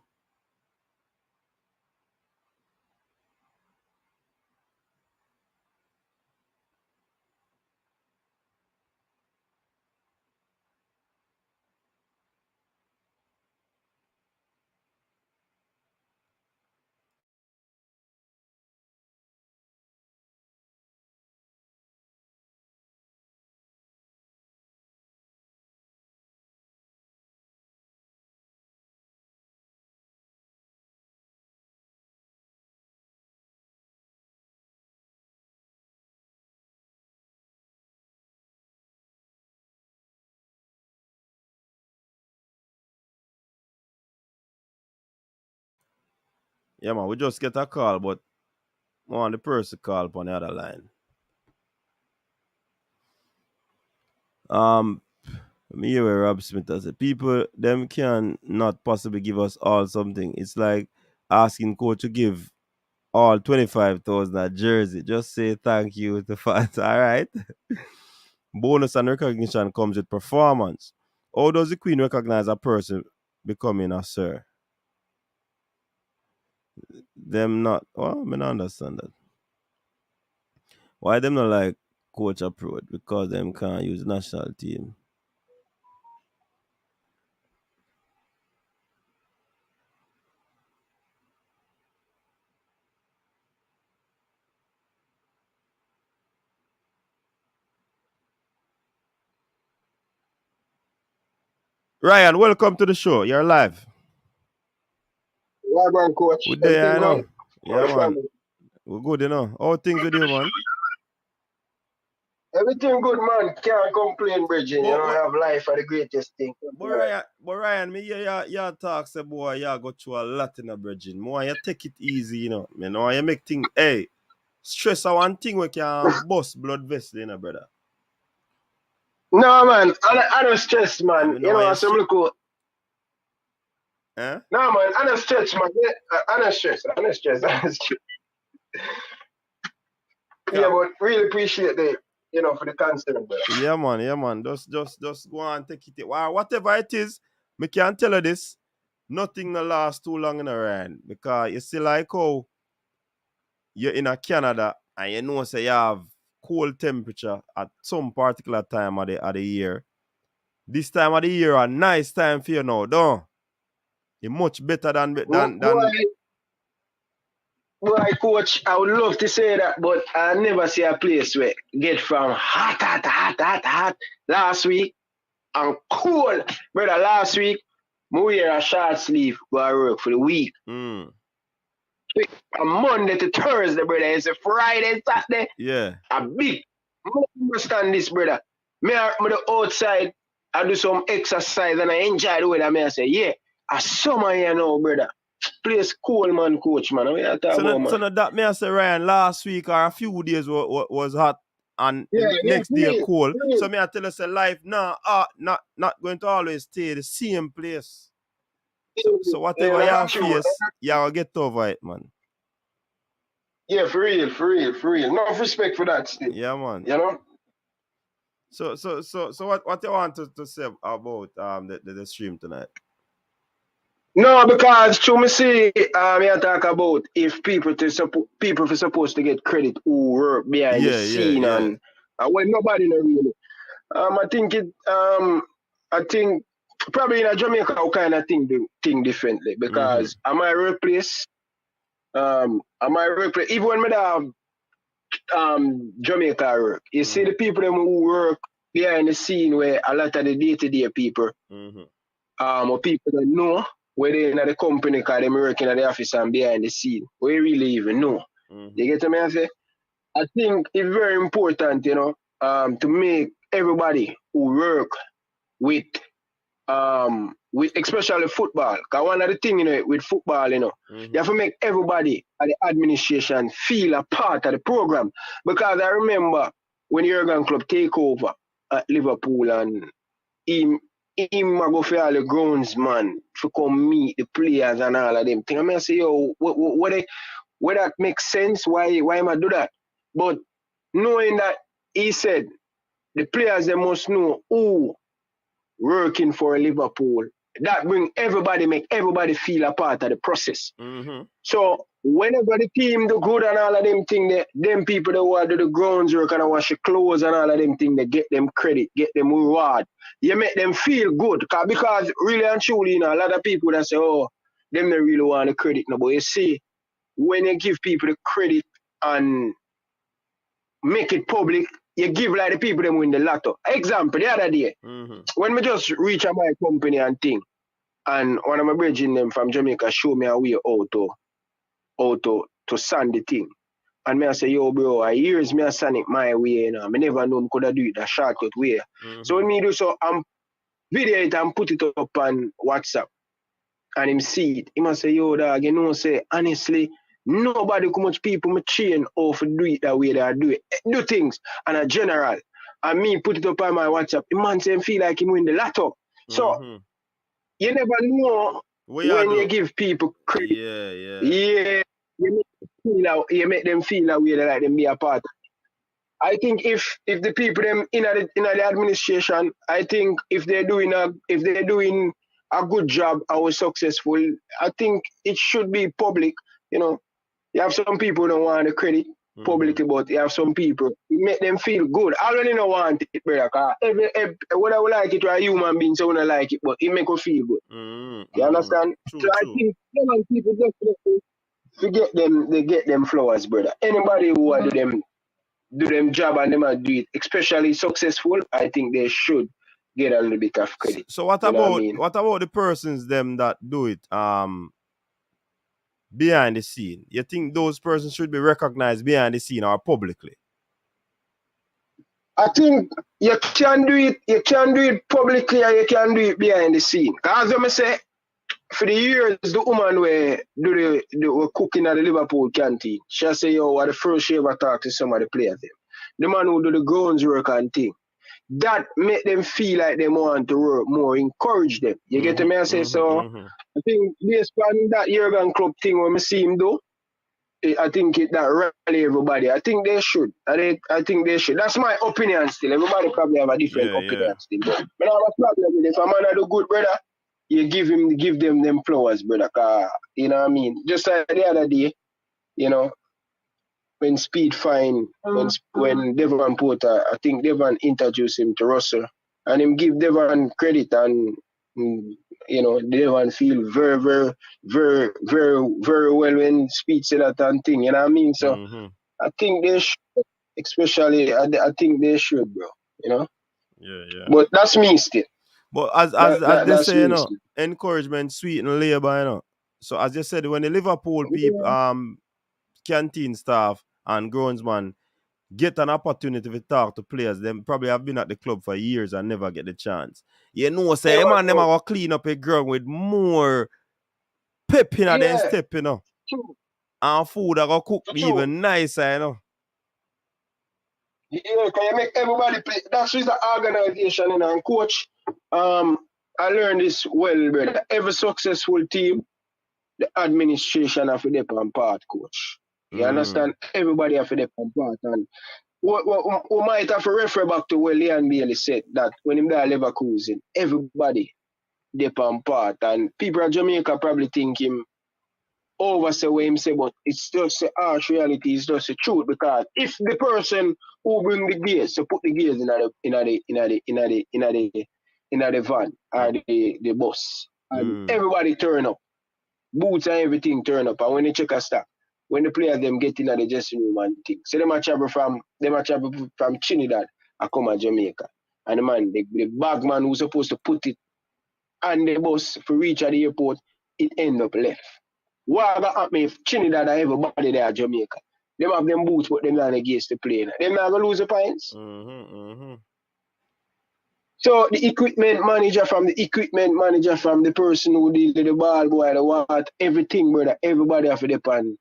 Yeah, man, we just get a call, but want the person call upon the other line. Um, me hear where Rob Smith has said, people them can not possibly give us all something. It's like asking coach to give all 25,000 at jersey. Just say thank you to fans. All right. Bonus and recognition comes with performance. How does the Queen recognize a person becoming a sir? Them not. Well, I mean, I understand that. Why them not like coach approved? Because them can't use national team. Ryan, welcome to the show. You're live. Right, man, coach. Good day, Everything I going? know. How Yeah, the man. family? We're good, you know. All things with you, man. Everything good, man. Can't complain, Bridget. You know, I have life are the greatest thing. But Ryan, me you talk say boy, you go through a lot in a bridging. More you take it easy, you know. You know, you make things stress are one thing we can bust blood vessel, you know, brother. No, man. I don't stress, I man. mean, You know know, you some look. eh? No, man. I don't stress, man. I don't stress. I don't stress. I don't stress. Yeah, but really appreciate for the concern, bro. Yeah, man. Just go on, take it. Whatever it is, me can tell you this. Nothing will last too long in a Ryan. Because you see like how you're in a Canada and you know say you have cold temperature at some particular time of the year. This time of the year a nice time for you now, don't? It's much better than Boy, coach, I would love to say that, but I never see a place where get from hot last week and cool. Brother, last week, I wear a short sleeve go to work for the week. mm, From Monday to Thursday, brother. It's a Friday, Saturday. yeah. A big. I understand this, brother. Me the outside, I do some exercise and I enjoy the weather. I say, yeah, a summer here now, brother. Place cool, man, coach, man. What you talk about, man? So that me I say Ryan last week or a few days was hot and Yeah, next day real, cold. real. So me I tell us life now not going to always stay the same place. So whatever you Yeah, have that's true. face, you will get over it, man. Yeah, for real. No respect for that still. Yeah, man. You know? So what you want to say about the stream tonight? No, because to me see, I talk about if people are supposed to get credit who work behind the scene Yeah. and when nobody know really. I think probably in Jamaica I kind of think differently because am I replace even when I have Jamaica work. You see the people them who work behind the scene where a lot of the day-to-day people or people that know where they in the company because they working at the office and behind the scene. We really even know. You get what I say? I think it's very important, to make everybody who work with especially football. Because one of the things, with football, you have to make everybody at the administration feel a part of the program. Because I remember when the Jurgen Club take over at Liverpool and him go for all the grounds, man, to come meet the players and all of them things. I mean, I say, yo, what that makes sense? Why am I do that? But knowing that he said the players they must know who working for Liverpool. That make everybody feel a part of the process. So whenever the team do good and all of them things, them people that want to do the grounds work and wash your clothes and all of them things, they get them credit, get them reward. You make them feel good. Because really and truly, a lot of people that say, oh, them don't really want the credit. No, but you see, when you give people the credit and make it public, you give like the people them win the lotto. Example, the other day, when we just reach a my company and thing, and one of my brethren them from Jamaica show me a way how to sand the thing. And me I say, yo, bro, I years me I sand it my way, I never know I could have do it a shortcut way. So when me do so, I'm video it and put it up on WhatsApp. And him see it. He must say, yo, dog, say, honestly, nobody come much people me train how to do it that way that I do it. Do things and a general. And me put it up on my WhatsApp. The man say feel like him win the lotto. So you never know when you give people credit. Yeah. You make them feel that way that like them be a part. I think if the people them in the administration, I think if they're doing a good job or successful, I think it should be public. You have some people who don't want the credit publicly, but you have some people it make them feel good. I really don't want it, brother. Cause whether I like it or a human being, so I don't like it, but it make you feel good. You understand? True. I think some people just they get them flowers, brother. Anybody who want do them job and them do it, especially successful, I think they should get a little bit of credit. So what about the persons them that do it behind the scene? You think those persons should be recognized behind the scene or publicly? I think you can do it publicly or you can do it behind the scene. As I say, for the years the woman where do the cooking at the Liverpool canteen, she say, yo, what the first she ever talk to some of the players them. The man who do the grounds work and thing. That make them feel like they want to work more, encourage them. You get me? I say so. I think based on that Jurgen Club thing when I see him do, I think that rally everybody. I think they should. I think they should. That's my opinion still. Everybody probably have a different opinion still. But I have a problem with it. If a man do good, brother, you give them flowers, brother. You know what I mean? Just like the other day, you know, when Speed Fine, when Devon Porter, I think Devon introduced him to Russell, and him give Devon credit, and you know, Devon feel very, very, very, very, very well when Speed said that and thing. You know what I mean? So I think they should, especially, I think they should, bro. You know? Yeah. But that's me still. But as they say, you know, encouragement sweeten labor, you know. So as you said, when the Liverpool people, canteen staff and groundsman get an opportunity to talk to players, them probably have been at the club for years and never get the chance. You know, say, man, them are clean up a ground with more pep in than step, you know. True. And food are gonna cook even nicer, you know. Yeah, can you make everybody play? That's just the organization, you know, and coach. I learned this well, brother. Every successful team, the administration have to depend part, coach. You understand? Everybody have to depend part. And we might have to refer back to what Leon Bailey said, that when him there Leverkusen, everybody depend part. And people in Jamaica probably think him oversay what him say, but it's just the harsh reality, it's just the truth. Because if the person who bring the gears, so put the gears in the van or the bus, and everybody turn up, boots and everything turn up, and when they check a stock, when the players them get in the dressing room and things, so them a travel from Trinidad and come to Jamaica, and the man, the bag man who's supposed to put it on the bus for reach at the airport, it end up left. What happen if Trinidad and everybody there at Jamaica? Them have them boots, but them not against the plane. Them not gonna lose the points. So the equipment manager from the person who deal with the ball boy, the what, everything, brother, everybody have to depend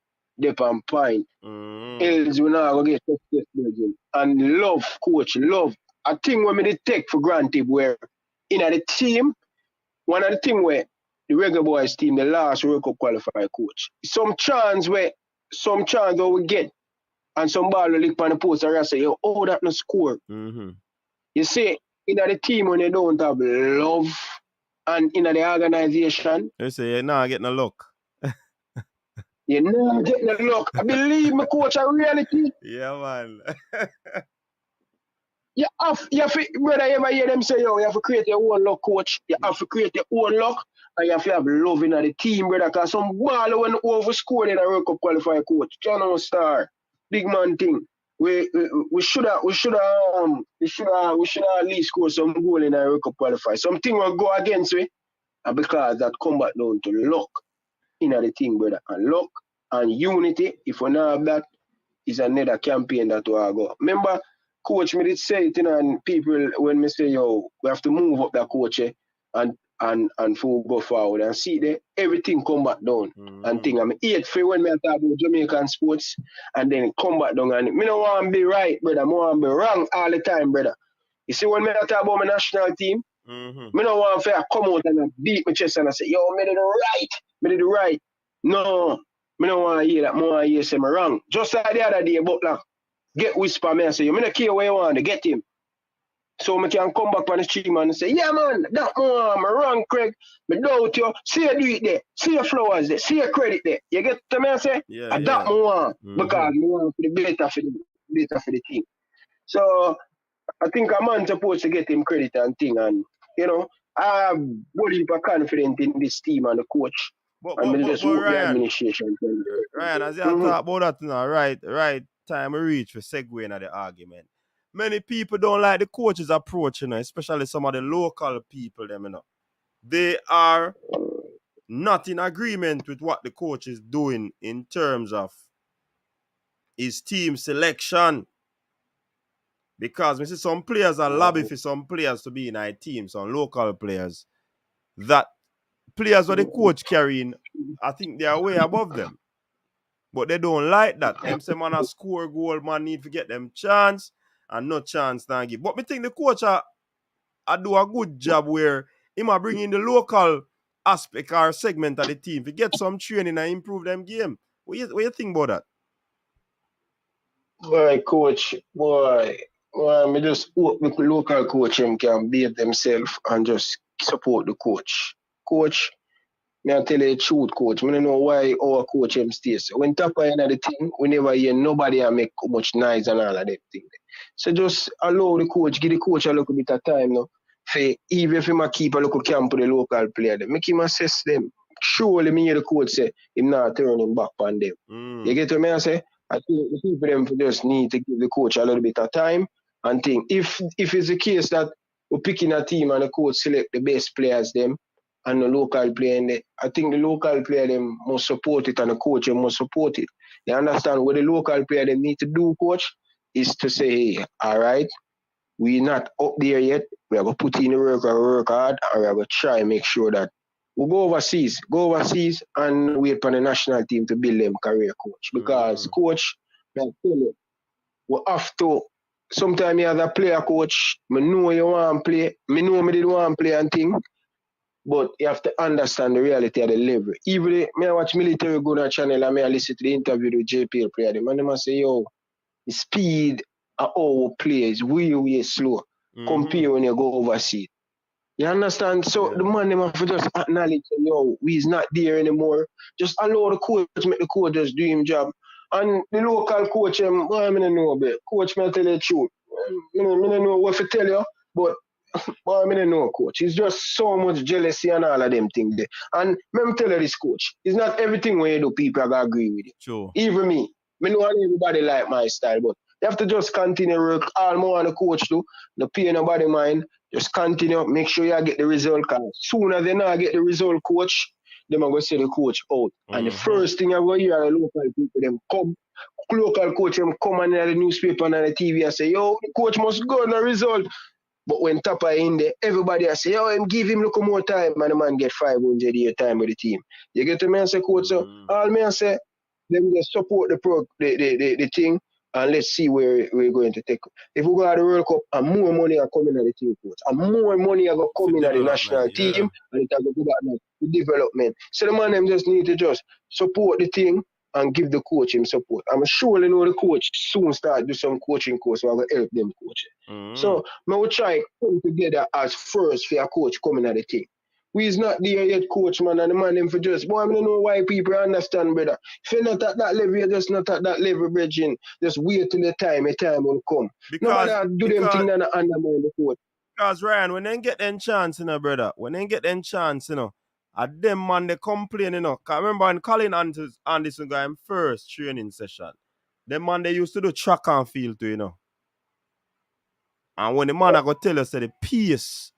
point. Else we not gonna get success, brother. And love, coach, love. A thing when me take for granted where in the team, one of the thing where the reggae boys team, the last World Cup qualified coach. Some chance where we get and some ball will lick on the post and say, yo, oh, that no score. You see, in the team when they don't have love and in the organization, you say you're not getting a look. You're not getting a look. I believe my coach a reality. Yeah, man. You have to, brother, you ever hear them say, yo, you have to create your own luck, coach. You have to create your own luck, and you have to have love in the team, brother, because some ball when overscored in a World Cup qualifier, coach. John Star, big man thing. We should have at least score some goal in a World Cup qualifier. Something will go against me, and because that come back down to luck in the team, brother. And luck and unity, if we not have that, is another campaign that will go. Remember, coach, me did say it, you know, and people, when me say, yo, we have to move up that coach, and for go forward and see there, everything come back down. And thing, I'm 8 when me talk about Jamaican sports, and then come back down. And me don't want to be right, brother. I want to be wrong all the time, brother. You see, when me talk about my national team, me don't want to come out and beat my chest and I say, yo, me did the right. No, me don't want to hear that. I want to hear say me wrong. Just like the other day, Butler get whisper me and say, you don't care where you want to get him. So I can come back on the stream and say, yeah, man, that man, I'm wrong, Craig. I doubt you. See you do it there. See your flowers there. See your credit there. You get to me and say, that man, because I want for the better for the team. So I think a man supposed to get him credit and thing. And, you know, I have a heap of confidence in this team and the coach. But Ryan, as you talk about that, you know, right time we reach for segue into the argument. Many people don't like the coach's approach, you know, especially some of the local people, them, you know. They are not in agreement with what the coach is doing in terms of his team selection. Because we see some players are lobby for some players to be in our team, some local players. That players what the coach carrying, I think they are way above them. But they don't like that. Them say man a score goal, man need to get them chance and no chance to give. But me think the coach I do a good job where he might bring in the local aspect or segment of the team to get some training and improve them game. What you think about that? Boy, coach, me just hope the local coach them can beat themselves and just support the coach. Coach, me I tell you the truth, coach. Me don't know why our coach him stays. So when top of the thing, we never hear nobody and make much noise and all of that thing. So just allow the coach, give the coach a little bit of time now. For even if him a keep a little camp with the local player, them, make him assess them. Surely me hear the coach say him not turning back on them. You get what I say? I think the people them just need to give the coach a little bit of time and think. If it's the case that we're picking a team and the coach select the best players them and the local player, and I think the local player them must support it and the coach them must support it. You understand what the local player them need to do, coach, is to say, hey, all right, we're not up there yet. We have to put in the work and work hard, and we have to try and make sure that we go overseas and wait for the national team to build them career, coach. Because coach, I tell you, we have to. Sometimes you as a player, coach, I know you want to play. I know I didn't want to play and thing, but you have to understand the reality of the level. Even I watch military go on a channel and I listen to the interview with JPL player, and they must say, yo, the speed of our play is way slow compared when you go overseas. You understand? So the man them have to just acknowledge, yo, we's not there anymore. Just allow the coach, make the coach just do his job. And the local coach, I don't know about. Coach, I tell you the truth. I don't know what to tell you, but I don't know, coach. It's just so much jealousy and all of them things there. And let me tell you this, coach. It's not everything when you do, people are going to agree with you. Sure. Even me. I know everybody like my style, but you have to just continue work all more on the coach too. No pay nobody mind. Just continue, make sure you get the result. Cause soon as they not get the result, coach, them are going to say the coach out. And the first thing I go hear are the local people, them come, local coach, them come on the newspaper and on the TV and say, yo, the coach must go on the result. But when Tapa in there, everybody I say, yo, give him look more time, and the man get 500 a year time with the team. You get to me and say, coach, so all me and say, them just support the thing, and let's see where we're going to take. If we go to the World Cup, and more money are coming at the team, coach. And more money are going to come in at the national team, and it will go back to development. So the man them just need to just support the thing and give the coach him support. I'm sure you know the coach soon start do some coaching course so I will help them coach. So I will try come together as first for a coach coming at the team. We is not there yet, coach, man, and the man them for just, boy, I don't know why people understand, brother. If you're not at that level, you're just not at that level, bridging. Just wait till the time will come. Nobody do them thing that undermine the coach. Because, Ryan, when they get them chance, brother, at them man, they complain, Cause I remember when Colin Anderson got him first training session, them man, they used to do track and field too, And when the man I go tell us that the pace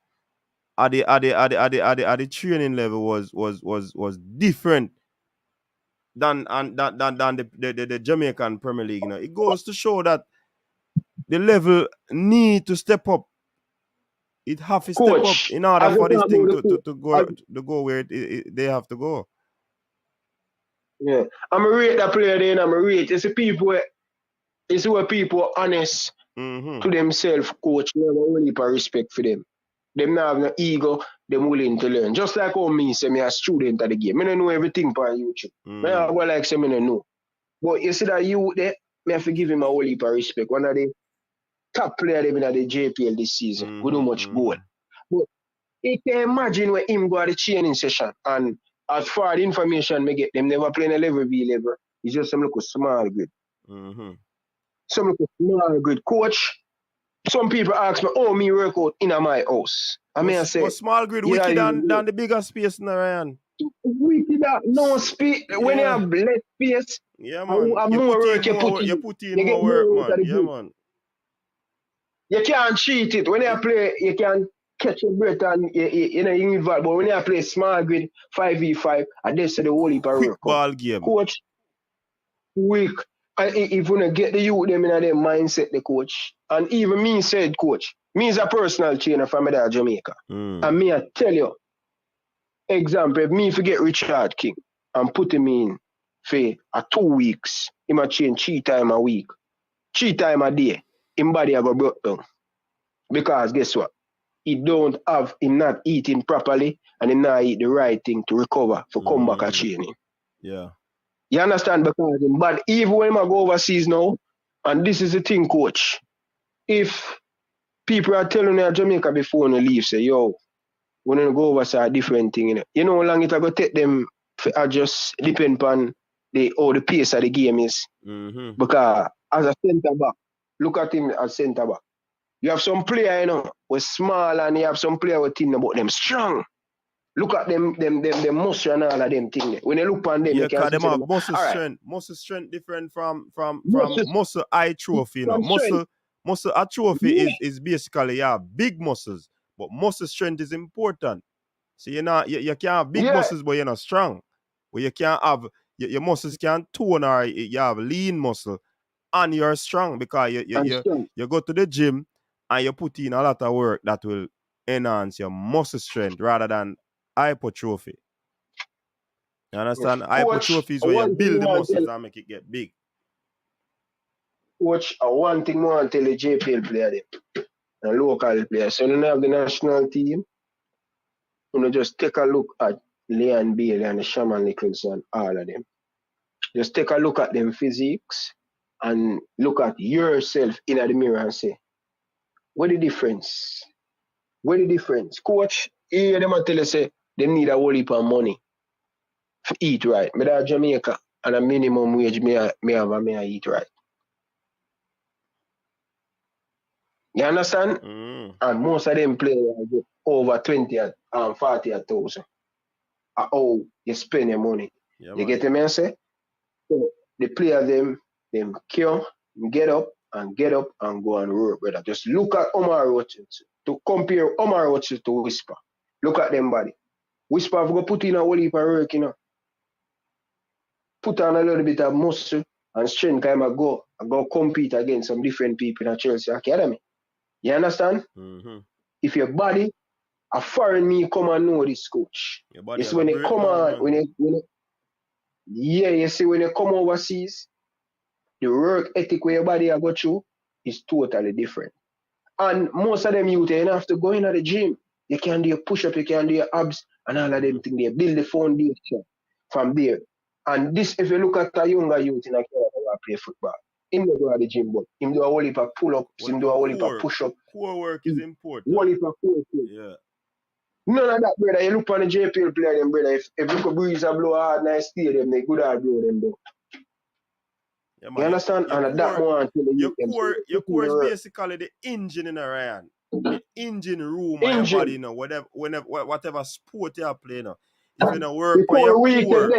at the training level was different than the Jamaican Premier League. It goes to show that the level need to step up. It have to step up in order for this thing to go where they have to go. Yeah, I'm a rate that player then. I'm a rate. It's where people are honest to themselves, coach. They have a heap of respect for them. Them not have no ego, them willing to learn. Just like how me say me a student of the game. I don't know everything on YouTube. I go like say me don't know. But you see that you there, me have to give him a whole heap of respect. One of the top players in the JPL this season. We do much goal. But you can imagine when him go at the training session and as far as the information me get, them never play in a level B level. It's just some little small grid. Some little small grid. Coach, some people ask me, oh, me work out in my house. I mean, I say, small grid wicked than the bigger space in Ryan. Wicked that no space. When you have less space, yeah, man. You put in more work, man. Yeah, man. You can't cheat it. When you play, you can catch your breath and you involved. But when you play small grid 5v5, I just say the whole heap of work. Ball game. Coach, quick. if we not get the youth them in their mindset, the coach, and even me said coach, me is a personal trainer from Jamaica. And me I tell you, example, if me forget Richard King and put him in for 2 weeks, he might change 3 times a week, 3 times a day, his body will go broke down. Because guess what? He not eating properly and he not eat the right thing to recover for come back and training. Yeah. You understand? But even when I go overseas now, and this is the thing, coach, if people are telling you Jamaica before you leave, say, yo, when you go overseas, a different thing, you know how long it will take them to adjust, depend on how the pace of the game is. Because as a centre back, look at him as centre back. You have some player, were small, and you have some player who think about them strong. Look at them muscle and all of them things. When you look on them, yeah, you can see them have them. muscle strength. Muscle strength different from muscle atrophy. Muscle atrophy is basically big muscles, but muscle strength is important. So you can't have big muscles, but you're not strong. But you can't have your muscles can't tone, or you have lean muscle and you're strong because you go to the gym and you put in a lot of work that will enhance your muscle strength rather than hypertrophy. You understand? Hypertrophy is where you build the muscles and make it get big. Coach, one thing I want to tell the JPL player, the local players. So you have the national team, you just take a look at Leon Bailey and the Shaman Nichols and all of them. Just take a look at them physiques and look at yourself in the mirror and say, what the difference? What the difference? Coach, here them tell you say they need a whole heap of money to eat right. Me that Jamaica and a minimum wage me eat right. You understand? And most of them players get over 20 and 40,000. Oh, you spend your money. Yeah, you get me, I say? So the players them care, get up and go and work, brother. Just look at Omar Roaches to compare Omar Roaches to Whisper. Look at them body. Whisper have go put in a whole heap of work, Put on a little bit of muscle and strength, kind of go compete against some different people in a Chelsea Academy. You understand? If your body, a foreign me come and know this, coach. It's when they come on, you see, when you come overseas, the work ethic where your body go through is totally different. And most of them youth, you don't have to go in at the gym. You can do your push-up, you can do your abs, and all of them things. They build the foundation from there. And this, if you look at a younger youth in a Canada who play football, him don't go to the gym, but him do a whole heap of pull-ups, him do a whole heap of push-up. Core work is important. Whole heap of core. Yeah. None of that, brother. You look on the JPL player, them, brother. If you could breeze and blow hard, nice stadium, they good hard blow them, though. Yeah, you understand? And that more your core is basically the engine in a Ryan. The engine room of your body, whatever sport you are playing. If you don't work on your core,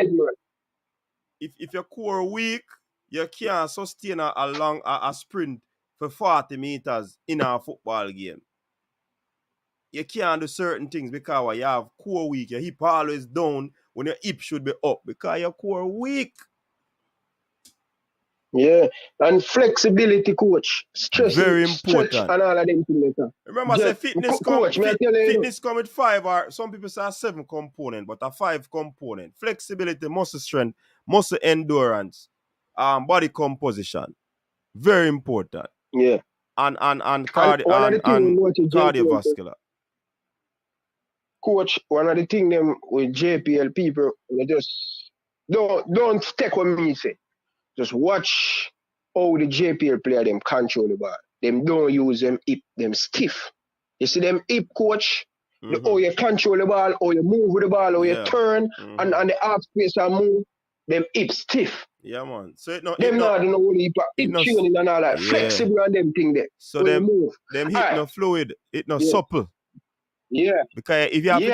if your core weak, you can't sustain a sprint for 40 meters in a football game. You can't do certain things because you have core weak. Your hip always down when your hip should be up because your core weak. Yeah, and flexibility, coach. Stretch and all of them things. Remember, say fitness come with 5 or some people say 7 component, but a 5 component. Flexibility, muscle strength, muscle endurance, body composition. Very important. Yeah. And cardiovascular. Coach, one of the things them with JPL people, they just don't take what me say. Just watch how the JPL player them control the ball. Them don't use them hip, them stiff. You see them hip, coach? How you control the ball, how you move with the ball, how you turn, and the half space and move, them hip stiff. Yeah, man. So them not do no hip training and all that. Flexible and them thing there. So them hip no fluid, it no supple. Yeah. Because if you have to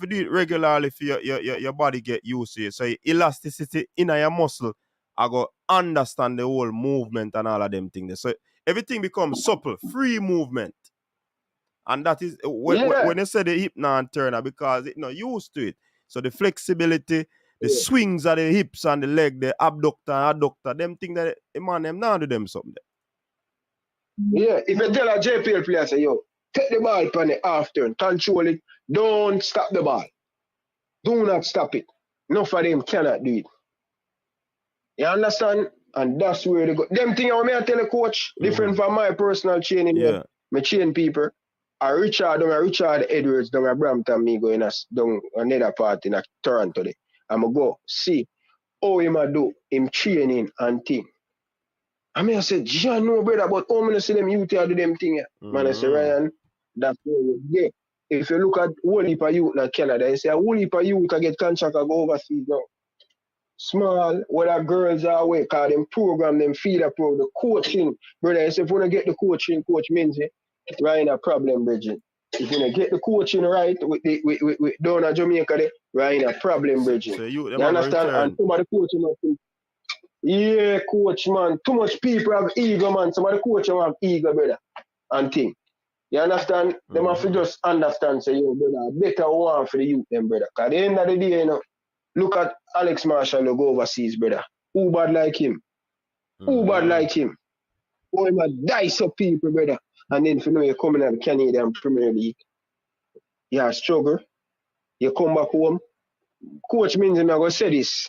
do it regularly for your body get used to it. So elasticity in your muscle, I go understand the whole movement and all of them things. So everything becomes supple, free movement. And that is when you say the hip non turner because it's not used to it. So the flexibility, the swings of the hips and the leg, the abductor and adductor, them thing that the man them now do them something. Yeah, if you tell a JPL player, say, yo, take the ball from the half turn, control it, don't stop the ball. Do not stop it. Enough of them cannot do it. You understand? And that's where they go. Them thing I may tell a coach, different from my personal training. Yeah. Me train people. Richard Edwards down at Brampton, me going down another part in Toronto. I'm going to go see how him do him training and thing. I said, John, no, brother, but how many see them youth do them thing? Man, I say, Ryan, that's where you get. If you look at whole heap of youth in Canada, you say a whole heap of youth get contract and go overseas now. Small, whether girls are away, because them program, them feed a program, the coaching. Brother, I say, if you don't get the coaching, Coach Minzy, Ryan a problem, Bridget. If you don't get the coaching right with down at Jamaica, Ryan a problem, Bridget. So you understand? And some of the coaching, yeah, coach, man. Too much people have ego, man. Some of the coach have ego, brother, and thing. You understand? Them have to just understand, say, yo, brother, better one for the youth, them, brother. Because at the end of the day, you know, look at Alex Marshall who go overseas, brother. Who bad like him? Who bad like him? Oh, him a dice up people, brother. And then, if you know, you come in at the Canadian Premier League, you struggle. You come back home. Coach means him, I go say this.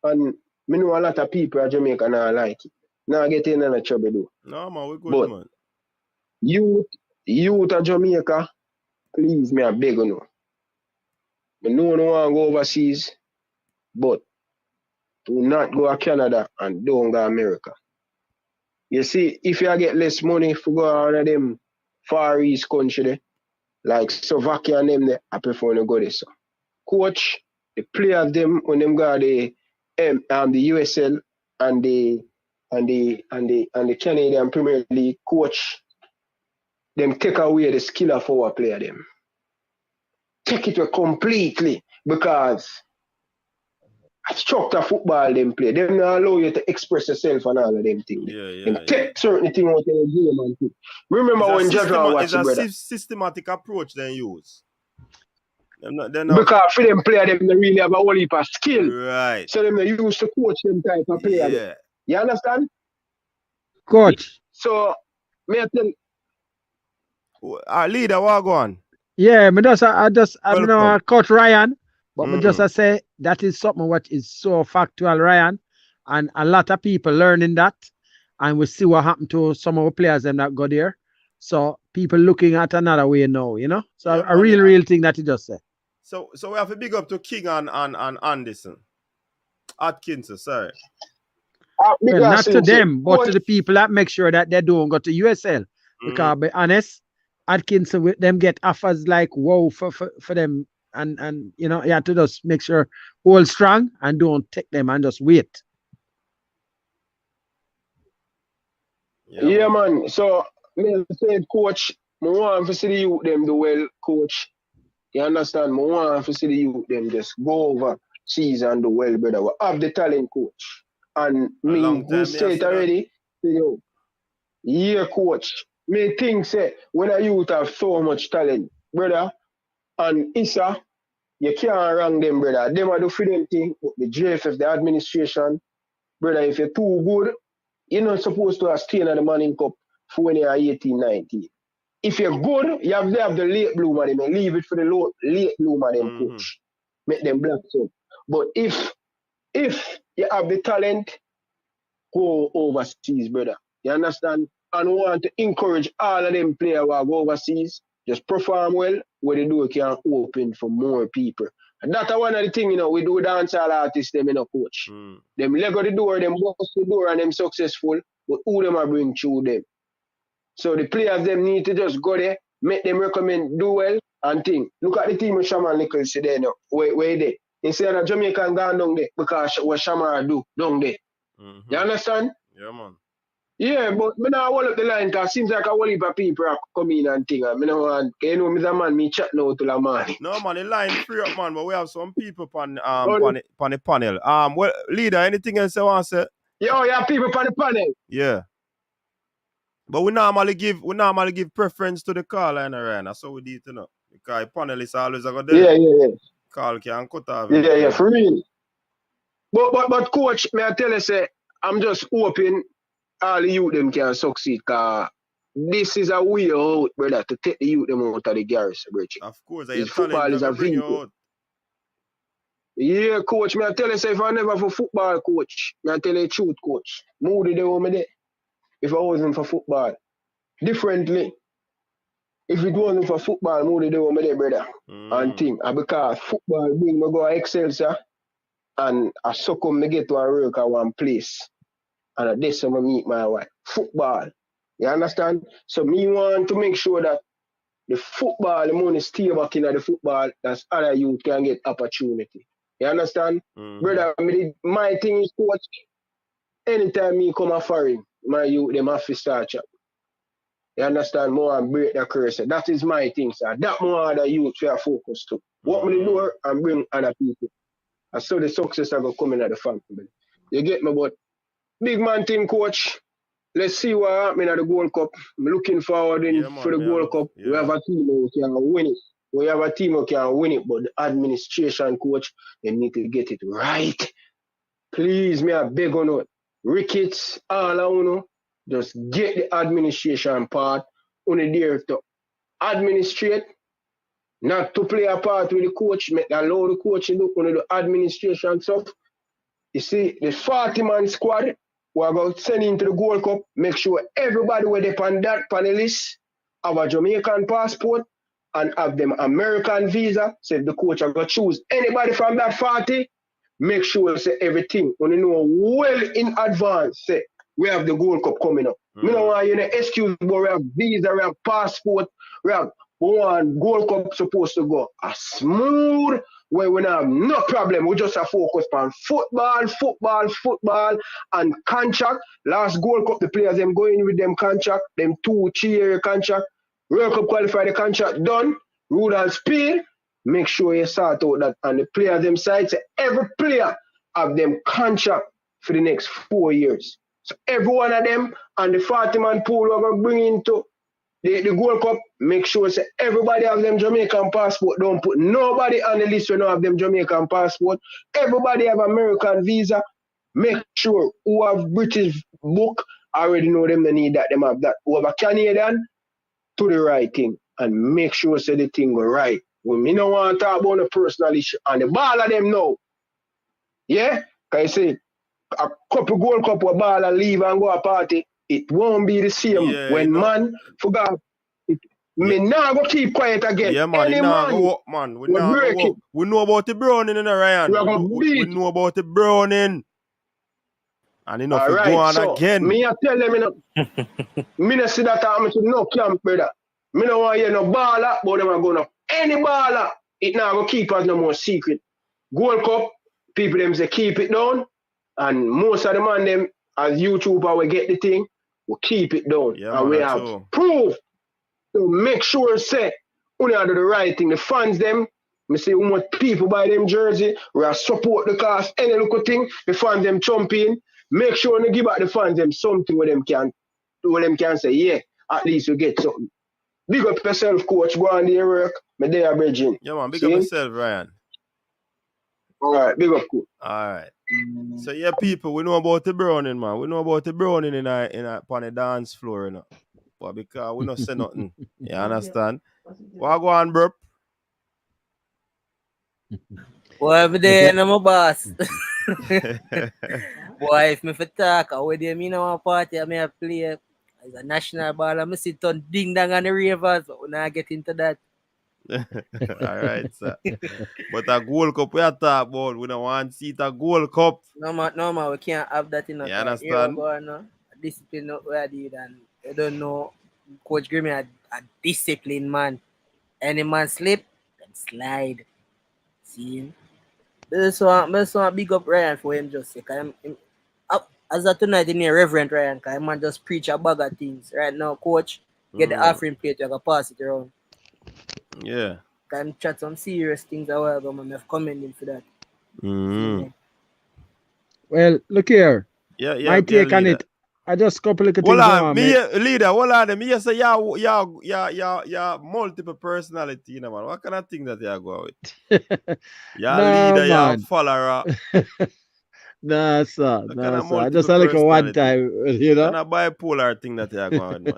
And I know a lot of people at Jamaica now like it. Now get in a trouble, though. No, man, we good, but man. Youth of Jamaica, please, me I beg you. I know no one go overseas, but do not go to Canada and don't go to America. You see, if you get less money for go out of them Far East country, like Slovakia and them, I prefer to go there. So, coach, the players them when them go the USL and the Canadian Premier League, coach, them take away the skill of our player them. Take it away completely because structure football them play. Them not allow you to express yourself and all of them things. Take certain things out of the game and things. Remember when Jaja watched it, brother? It's a systematic approach they use. Because for them player, them they really have a whole heap of skill. Right. So them they used to coach them type of player. Yeah. You understand? Coach. So, me I tell leader, what go on? Yeah, I know Coach Ryan, but me just say that is something what is so factual, Ryan, and a lot of people learning that, and we see what happened to some of the players them that go there. So people looking at another way now, you know. So a real thing that you just said. So we have to big up to King and Anderson, Atkinson, sorry. Well, not to them, but to the people that make sure that they don't go to USL. Because, be honest, Atkinson with them get offers like wow for them, and you know, you have to just make sure hold strong and don't take them and just wait. Yeah, man. So me said, coach, I want to see the youth them do well, coach. You understand? I want to see the youth them just go over season do well, brother. We have the talent, coach. And me who say it already, you know, coach. Me think say when a youth have so much talent, brother, and Issa, you can't wrong them, brother. Them are the freedom thing, the JFF, the administration, brother, if you're too good, you're not supposed to stay in the Manning Cup for when you're 18, 19. If you're good, you have the late bloomer, them, leave it for the late bloomer, them, coach. Make them black up. But if you have the talent, go overseas, brother. You understand? And want to encourage all of them players who go overseas, just perform well, where the door can open for more people. And that's one of the things, you know, we do dancehall artists, them, you know, coach. Them leg out the door, them bust the door, and them successful, but who them are bring through them? So the players, them need to just go there, make them recommend, do well, and think. Look at the team with Shaman Nichols there now, where they. Instead of Jamaican gone down there, because what Shaman do down there. You understand? Yeah, man. Yeah, but I don't hold up the line because it seems like a whole heap of people are coming and things. I don't want, you know, Mr. Man, me chat now till the morning. No, man, the line free up, man, but we have some people on the panel. Well, leader, anything else you want to say? Yeah, you have people on the panel. Yeah. But we normally give preference to the call line, right? That's how we do it, you know. Because panelists always are going to Yeah. call can cut off. Yeah, for real. But coach, may I tell you, say, I'm just hoping all the youth them can succeed, because this is a way out, brother, to take the youth them out of the garrison, bro. Of course, your Football talent is a bring you vehicle. out. Yeah, coach, may I tell you, say, if I never for football, coach, may I tell you the truth, coach. Moody they me there. If I wasn't for football. Differently. If it wasn't for football, Moody they me there, brother. And thing. And because football bring me go excel, sir. And I succumb me get to a work at one place. And that's how I meet my wife. Football. You understand? So me want to make sure that the football, the money stay back in the football, that other youth can get opportunity. You understand? Brother, my thing is, coach, anytime me come a foreign, my youth, them have to start chat. You understand? More and break the curse. That is my thing, sir. That more other youth we are focused to. What me do and bring other people. I saw the success are going to come in at the family. You get me? But big man thing, coach. Let's see what happens at the Gold Cup. I'm looking forward for the Gold Cup. Yeah. We have a team who can win it. We have a team who can win it, but the administration, coach, they need to get it right. Please, me I beg on it. Ricketts, all I know, just get the administration part on the there to administrate, not to play a part with the coach, allow the coach to do on the administration stuff. You see, the 40-man squad, we are going to send into the Gold Cup, make sure everybody with them on that panelist have a Jamaican passport and have them American visa. So if the coach are going to choose anybody from that 40, make sure say everything. When you know well in advance, say we have the Gold Cup coming up. Me don't want you know excuse, but we have visa, we have passport, we have one Gold Cup supposed to go a smooth where we have no problem. We just have focus on football, and contract. Last Gold Cup, the players them going with them contract, them 2-3 year contract. World Cup qualify the contract done. Rule and speed. Make sure you sort out that and the players them side. So every player have them contract for the next 4 years. So every one of them and the 40-man pool we're going to bring into the Gold Cup, make sure say everybody have them Jamaican passport. Don't put nobody on the list who don't have them Jamaican passport. Everybody have American visa. Make sure who have British book, I already know them, they need that, them have that. Who have a Canadian, to the right thing. And make sure say the thing go right. When me no want to talk about the personal issue and the ball of them now. Yeah? Can you say a couple Gold Cup where ball and leave and go a party, it won't be the same. When man forgot me now go keep quiet again. Yeah, man, Any man. We know about the Browning in the Ryan. We know about the Browning. And you know if go on so, again. Me I tell them me no see that I'm to no camp, brother. Me no want hear no baller, but them are gonna any baller. It now go keep us no more secret. Gold Cup, people them say keep it down. And most of the man them as YouTuber we get the thing, we keep it down. Yeah, and man, we have proof. So make sure say we do the right thing. The fans them, me say how much people buy them jersey, we are support the cause, any little thing, the fans them champion. Make sure they give back the fans them something where them can say, yeah, at least you get something. Big up yourself, coach. Go on there work. Me there bridging. Yeah, man, big up yourself, Ryan. Alright, big up, coach. Alright. So yeah, people, we know about the Browning, man. We know about the Browning in on the dance floor, you know. But because we don't say nothing. You understand? What go on, burp? Boy, every day I'm a boss. Boy, if me for talk, I would me know a party, I may play as a national ball. I'm sit on ding dong on the ravers, but we not get into that. Alright, sir. But a Gold Cup we are talk about. We don't want to see a Gold Cup. No man, we can't have that in a you understand? Discipline not where I did, and you don't know Coach Grimmy a discipline man. Any man slip, then slide. See him? This one big up Ryan for him just say, as of tonight in here, Reverend Ryan, because man just preach a bag of things. Right now, coach, get the offering plate, you can pass it around. Yeah. Can chat some serious things a while ago, man. I've commented for that. Mm-hmm. Well, look here. Yeah, my take on it. I just couple of things. Hold on, leader. Hold on, me say yeah, multiple personality, you know, man. What kind of thing that you go with? Yeah, no, leader, yeah, follower. Nah, sir. The kind Nah, of sir. I multiple just a like a one personality. time, you know? Kind of bipolar thing that you're going, man.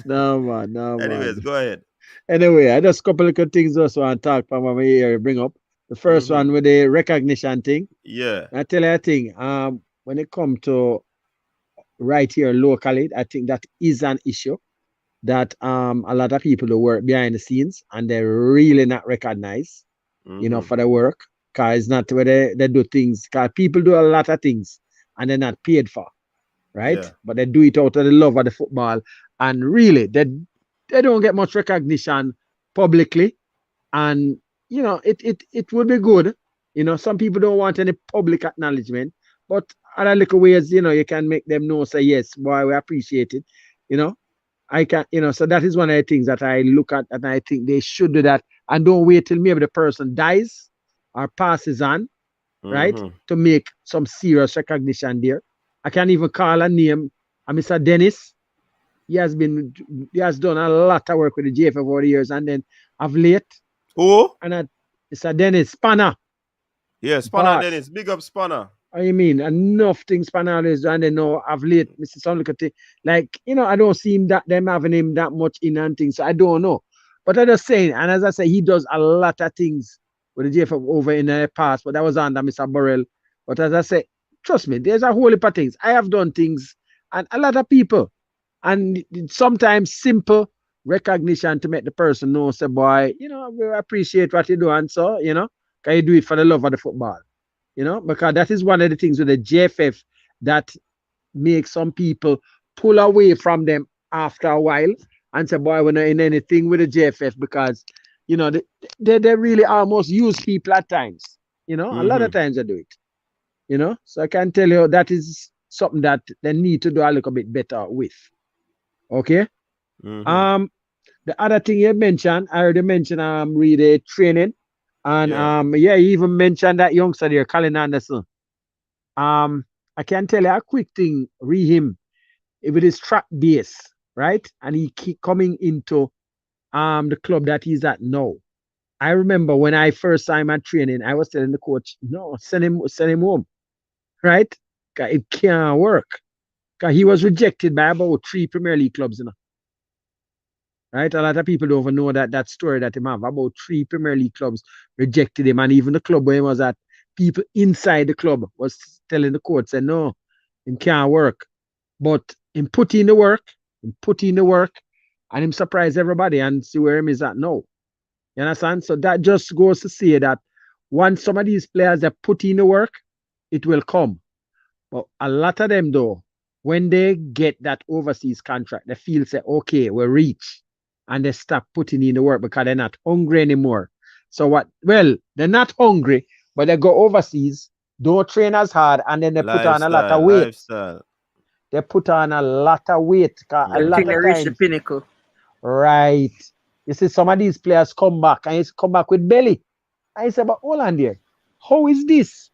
No, man. No, Anyways, man. go ahead. Anyway, I just couple of things also and talk from what I bring up. The first one with the recognition thing. Yeah. I tell you a thing. When it come to right here locally, I think that is an issue that a lot of people who work behind the scenes and they're really not recognized, for the work. Cause it's not where they do things. Cause people do a lot of things and they're not paid for, right? Yeah. But they do it out of the love of the football. And really, they don't get much recognition publicly. And it would be good. Some people don't want any public acknowledgement, but other little ways, you can make them know, say, yes, boy, we appreciate it. You know, I can, so that is one of the things that I look at and I think they should do that and don't wait till maybe the person dies or passes on, right? To make some serious recognition there. I can even call a name, Mr. Dennis. He has done a lot of work with the JFF over the years, and then of late, and Mr. Dennis Spanner. Yeah, Spanner Dennis. Big up Spanner. I mean, enough things Spanner is, and then now of late, Mr. Sonlukati, like, I don't see them having him that much in and things, so I don't know. But I'm just saying, and as I say, he does a lot of things with the JFF over in the past, but that was under Mr. Burrell. But as I say, trust me, there's a whole heap of things. I have done things, and a lot of people, and sometimes simple recognition to make the person know, say, boy, we appreciate what you do, and so, can you do it for the love of the football? Because that is one of the things with the JFF that makes some people pull away from them after a while and say, boy, we're not in anything with the JFF because, they really almost use people at times. A lot of times they do it. So I can tell you that is something that they need to do a little bit better with. Okay? The other thing you mentioned, I already mentioned really training. And you even mentioned that youngster there, Colin Anderson. I can tell you a quick thing, read him with his track base, right? And he keep coming into the club that he's at now. I remember when I first saw him at training, I was telling the coach, no, send him home. Right? Cause it can't work. Cause he was rejected by about 3 Premier League clubs, Right? A lot of people don't even know that story that him have. About 3 Premier League clubs rejected him. And even the club where he was at, people inside the club was telling the coach, say, no, it can't work. But him put in the work, and him surprised everybody and see where him is at now. You understand? So that just goes to say that once some of these players that put in the work, it will come. But a lot of them, though, when they get that overseas contract, they feel, say, okay, we're rich. And they stop putting in the work because they're not hungry anymore. So they're not hungry, but they go overseas, don't train as hard, and then they put on a lot of weight. They put on a lot of weight. A lot of times, reach the pinnacle. Right. You see some of these players come back, and you come back with belly. I say, but hold on there. How is this?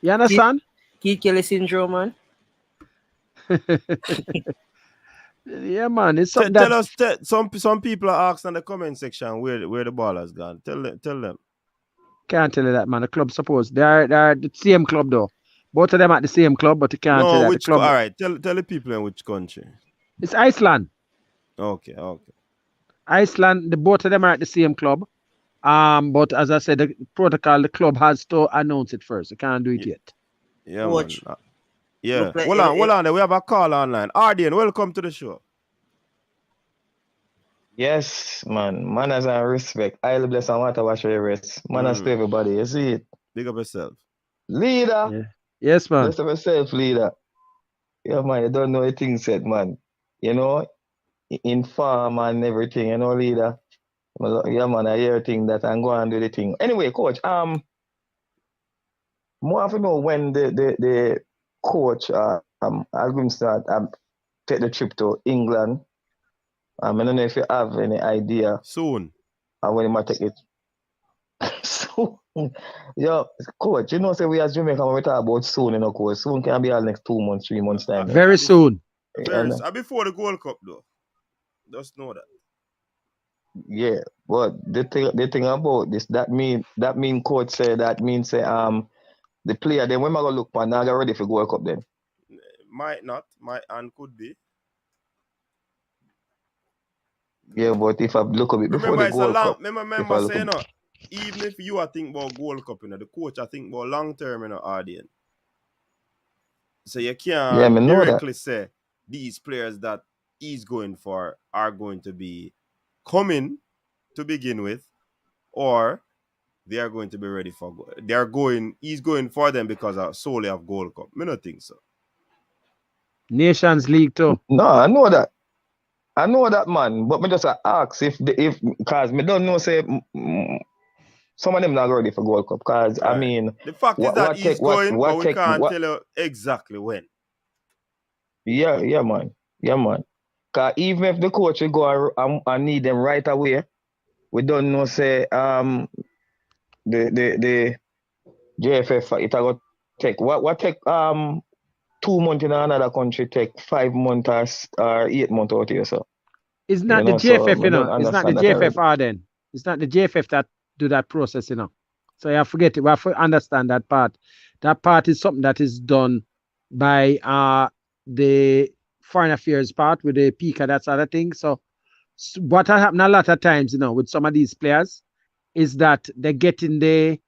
You understand? Keith Kelly syndrome, man. Yeah, man. It's something tell us. Some people are asking in the comment section where the ball has gone. Tell them. Can't tell you that, man. The club supposed they're the same club though. Both of them at the same club, but you can't tell that. Which club? All right. Tell the people in which country. It's Iceland. Okay. Iceland. Both of them are at the same club. But as I said, the protocol, the club has to announce it first. You can't do it yet. Yeah, watch. Yeah. Hold on. We have a call online. Ardian, welcome to the show. Yes, man. Manners and respect. I'll bless and water wash your rest. Manners to everybody. You see it? Big up yourself. Leader. Yeah. Yes, man. Bless up yourself, leader. Yeah, man. You don't know a thing said, man. In farm and everything, leader. Yeah, man. I hear a thing that I'm going to do the thing. Anyway, coach, more of know when the coach I'm going to start take the trip to England. I don't know if you have any idea. Soon. When you might take it. Soon. Yo, coach, say we as Jamaican when we talk about soon, coach. Soon can be all next 2 months, 3 months time. Very soon. Before the Gold Cup though. Just know that. Yeah, but the thing about this, that mean coach say that means say the player, then when I go look for now, get ready for World Cup then. Might not, and could be. Yeah, but if I look at it before the World Cup. Remember saying, even if you are thinking about World Cup, the coach I think about long term audience. So you can't directly say these players that he's going for are going to be coming to begin with, or they are going to be ready for he's going for them because of solely of Gold Cup. I don't think so. Nations League too. No, I know that. Man, but me just ask if because me don't know say some of them not ready for Gold Cup. Because I mean, the fact is that he's going, but we can't tell you exactly when. Yeah, man. Because even if the coach will go and need them right away, we don't know say the JFF it will take what take 2 months in another country take 5 months or 8 months out here. So it's not the JFF, It's not the JFF Arden. It's not the JFF that do that process, So you forget it. We have to understand that part. That part is something that is done by the foreign affairs part with the PICA, that sort of thing. So what happened a lot of times, with some of these players is that they're getting their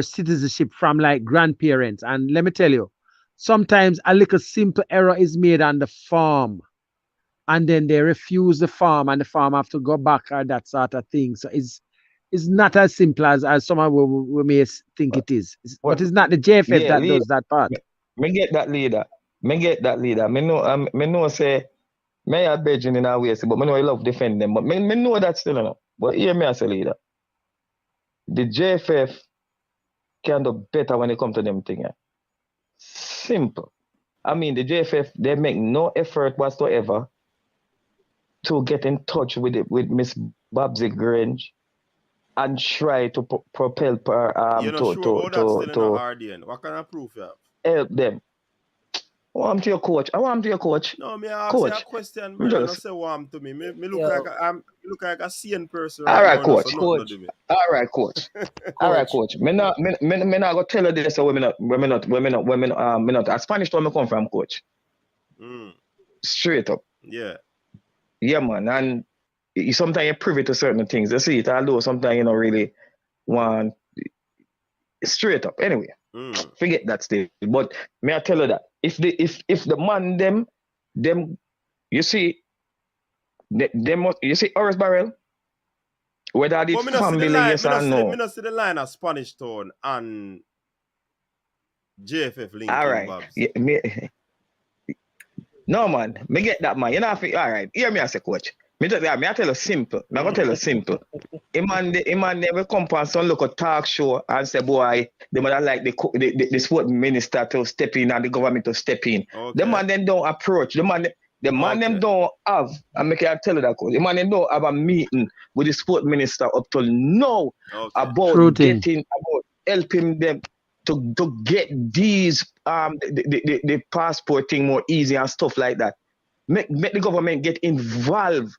citizenship from like grandparents. And let me tell you, sometimes a little simple error is made on the farm, and then they refuse the farm, and the farm have to go back or that sort of thing. So it's not as simple as someone we may think it is. But it's not the JFF that does that part. Me get that leader. Me know say me are begging in our ways, but me know I love defend them. But me know that still enough. But hear me as a leader. The JFF can do better when it comes to them things. Simple. I mean, the JFF, they make no effort whatsoever to get in touch with Miss Babsy Grange and try to propel her RDN. What kind of proof you have? Help them. I want to your coach. No, me ask you a question, brother. Don't say to me. Me look like a sane person. All right, coach. All right, coach. All right, coach. Me not go tell you this. So we not. A Spanish town me come from, coach. Straight up. Yeah. Yeah, man. And sometimes you're privy to certain things. You see it, although sometimes you don't really want straight up. Anyway, forget that still. But may I tell you that if the man them you see Horace Barrel, whether it's family yes or no. Me not see the line of Spanish Town and JFF link. All right. No man, me get that man. You know, all right. Hear me as a coach. Me tell you simple. Me gonna tell you simple. A man never come on some local talk show and say, boy, they might like the sport minister to step in and the government to step in. Okay. The man then don't approach. The man them don't have. I make I tell you that coach. The man then don't have a meeting with the sport minister up till now about helping them to get these the passport thing more easy and stuff like that. Make the government get involved.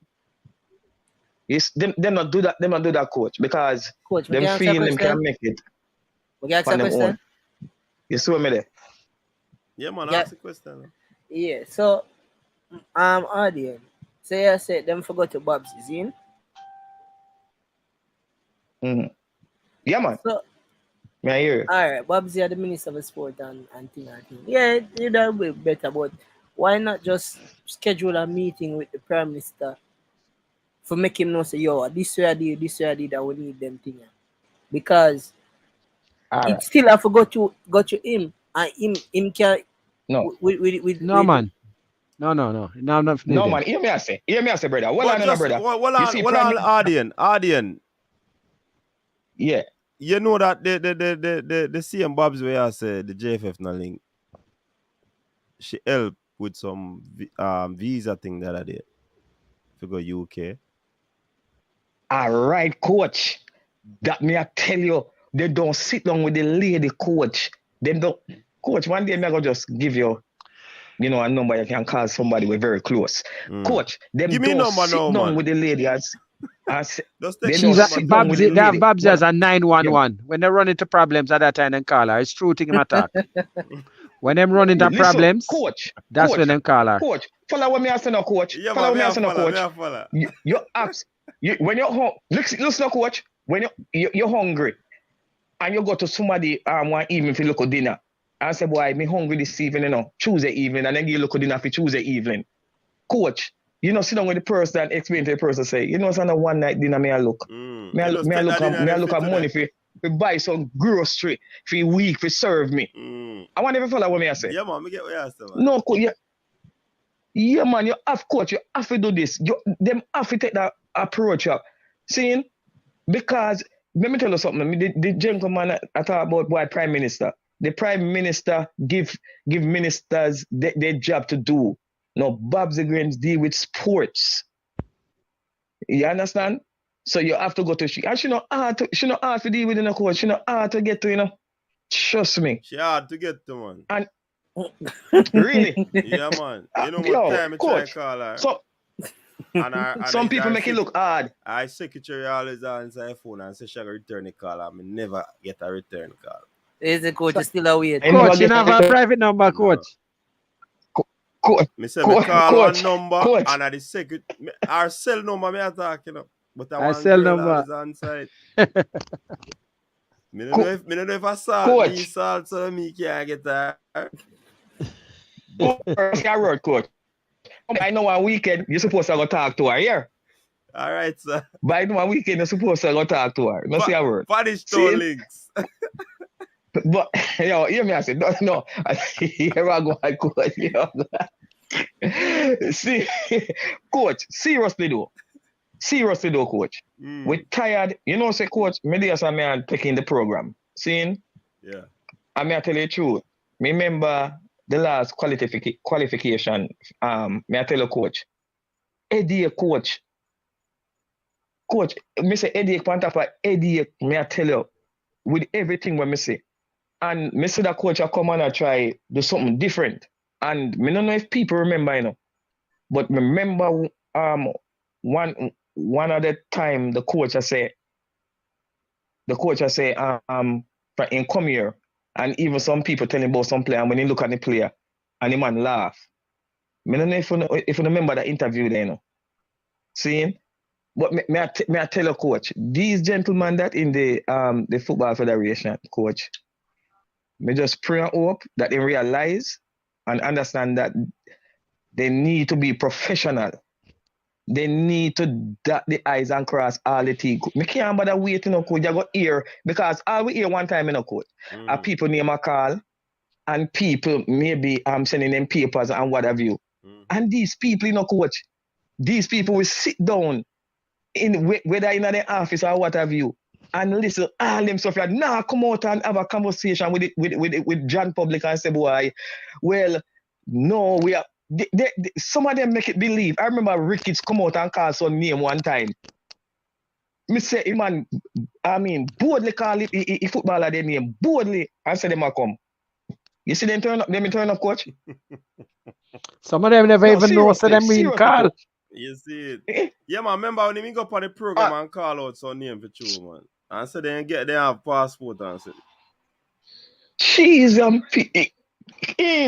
Yes, them not do that. Them not do that, coach, because them feel them can make it. We ask a question. You saw me there. Yeah, man. Ask a question. Yeah. So, audience. So you said them forgot to Babs is in. Yeah, man. So, may I hear you? All right, Babs is the Minister of Sport and thing. Yeah, that will be better, but why not just schedule a meeting with the Prime Minister for make him know say, yo, this way I did that we need them thing. Because it still have to go to him and him can no man. No, not no man, hear me I say, brother. Well, Ardian. Yeah. You know that the same Babs where I say the JFF na link. She helped with some visa thing that I did to go UK. All right, coach. That me I tell you, they don't sit down with the lady, coach. They don't. Coach, one day me I go just give you, a number you can call somebody we're very close. Coach, them give me don't number sit now, down man. with the lady as Just They take don't She's sit number down two. with the That lady. Babs Well, has a yeah, 911. When they run into problems at that time, then call her. It's true thing him attack. When them run into listen, problems, that's when them call her. coach. Follow what me I say now, coach. Yeah, Follow man, what me I me a say now, follow, me coach. a follow. You ask when you're home. Listen, coach. When you're hungry and you go to somebody one evening for look at dinner and say, boy, me hungry this evening, you know, Tuesday evening, and then you look at dinner for Tuesday evening. Coach, you know, sit down with the person and explain to the person, say, you know, it's on a one night dinner, me I look. Me I look at money for buy some grocery for a week for serve me. I want to follow what me I say. Yeah, man, me get what you say, man. No, coach, yeah, man, you have coach, you have to do this. Them have to take that approach up. Seeing? Because let me tell you something. The gentleman I talk about boy prime minister. The prime minister give ministers their job to do. No, Babs Grains deal with sports. You understand? So you have to go to she. And she not hard to deal with in a coach. She not hard to get to, you know. Trust me. She hard to get to, man. And really? Yeah, man. You know what time I try to call her. So and some people make it look hard. I secretary always answer her phone and say she will return the call. I never get a return call. Is the coach still away? Coach, you have a private number, coach. Me say me call one number and at the secret our cell number me attack, you know. But I cell number is on side. Me don't know if I salt me salt so me can't get her. Coach. I know one weekend you're supposed to go talk to her here. All right, sir. By one weekend you're supposed to go talk to her. Let's see a word. Punish two links. But yo, hear me I say no. Here I go, coach. See, coach, seriously though, coach. We're tired. You know, say coach, maybe as a man taking the program. Seeing? Yeah. I mean I tell you the truth. Remember the last qualification, may I tell you, coach? Eddie, coach, me say Eddie, Pantapa, Eddie, may I tell you, with everything when me say. And me say that coach I come on and try do something different. And me don't know if people remember, you know. But remember one of the time the coach I say, in come here. And even some people telling about some player, and when you look at the player, and the man laugh. I don't know if you remember that interview there, you know. Seeing? But may I tell you, coach, these gentlemen that in the Football Federation, coach, me just pray and hope that they realize and understand that they need to be professional. They need to dot the I's and cross all the T's. Me can't bother waiting, coach. You go hear, because all we hear one time in a coach, people name a call, and people maybe sending them papers and what have you. And these people, you know, coach, these people will sit down in whether in the office or what have you, and listen all them stuff. Now come out and have a conversation with John Public and say, boy, well, no, we are. Some of them make it believe. I remember Ricketts come out and call some name one time. Me say, man, I mean, boldly call it a footballer their name, boldly, and say them a come. You see them turn up, coach? Some of them never even know, so them being called. You see it. Yeah, man, remember when they go up on the program and call out some name for you, man. And so they have passport and say. Jeez,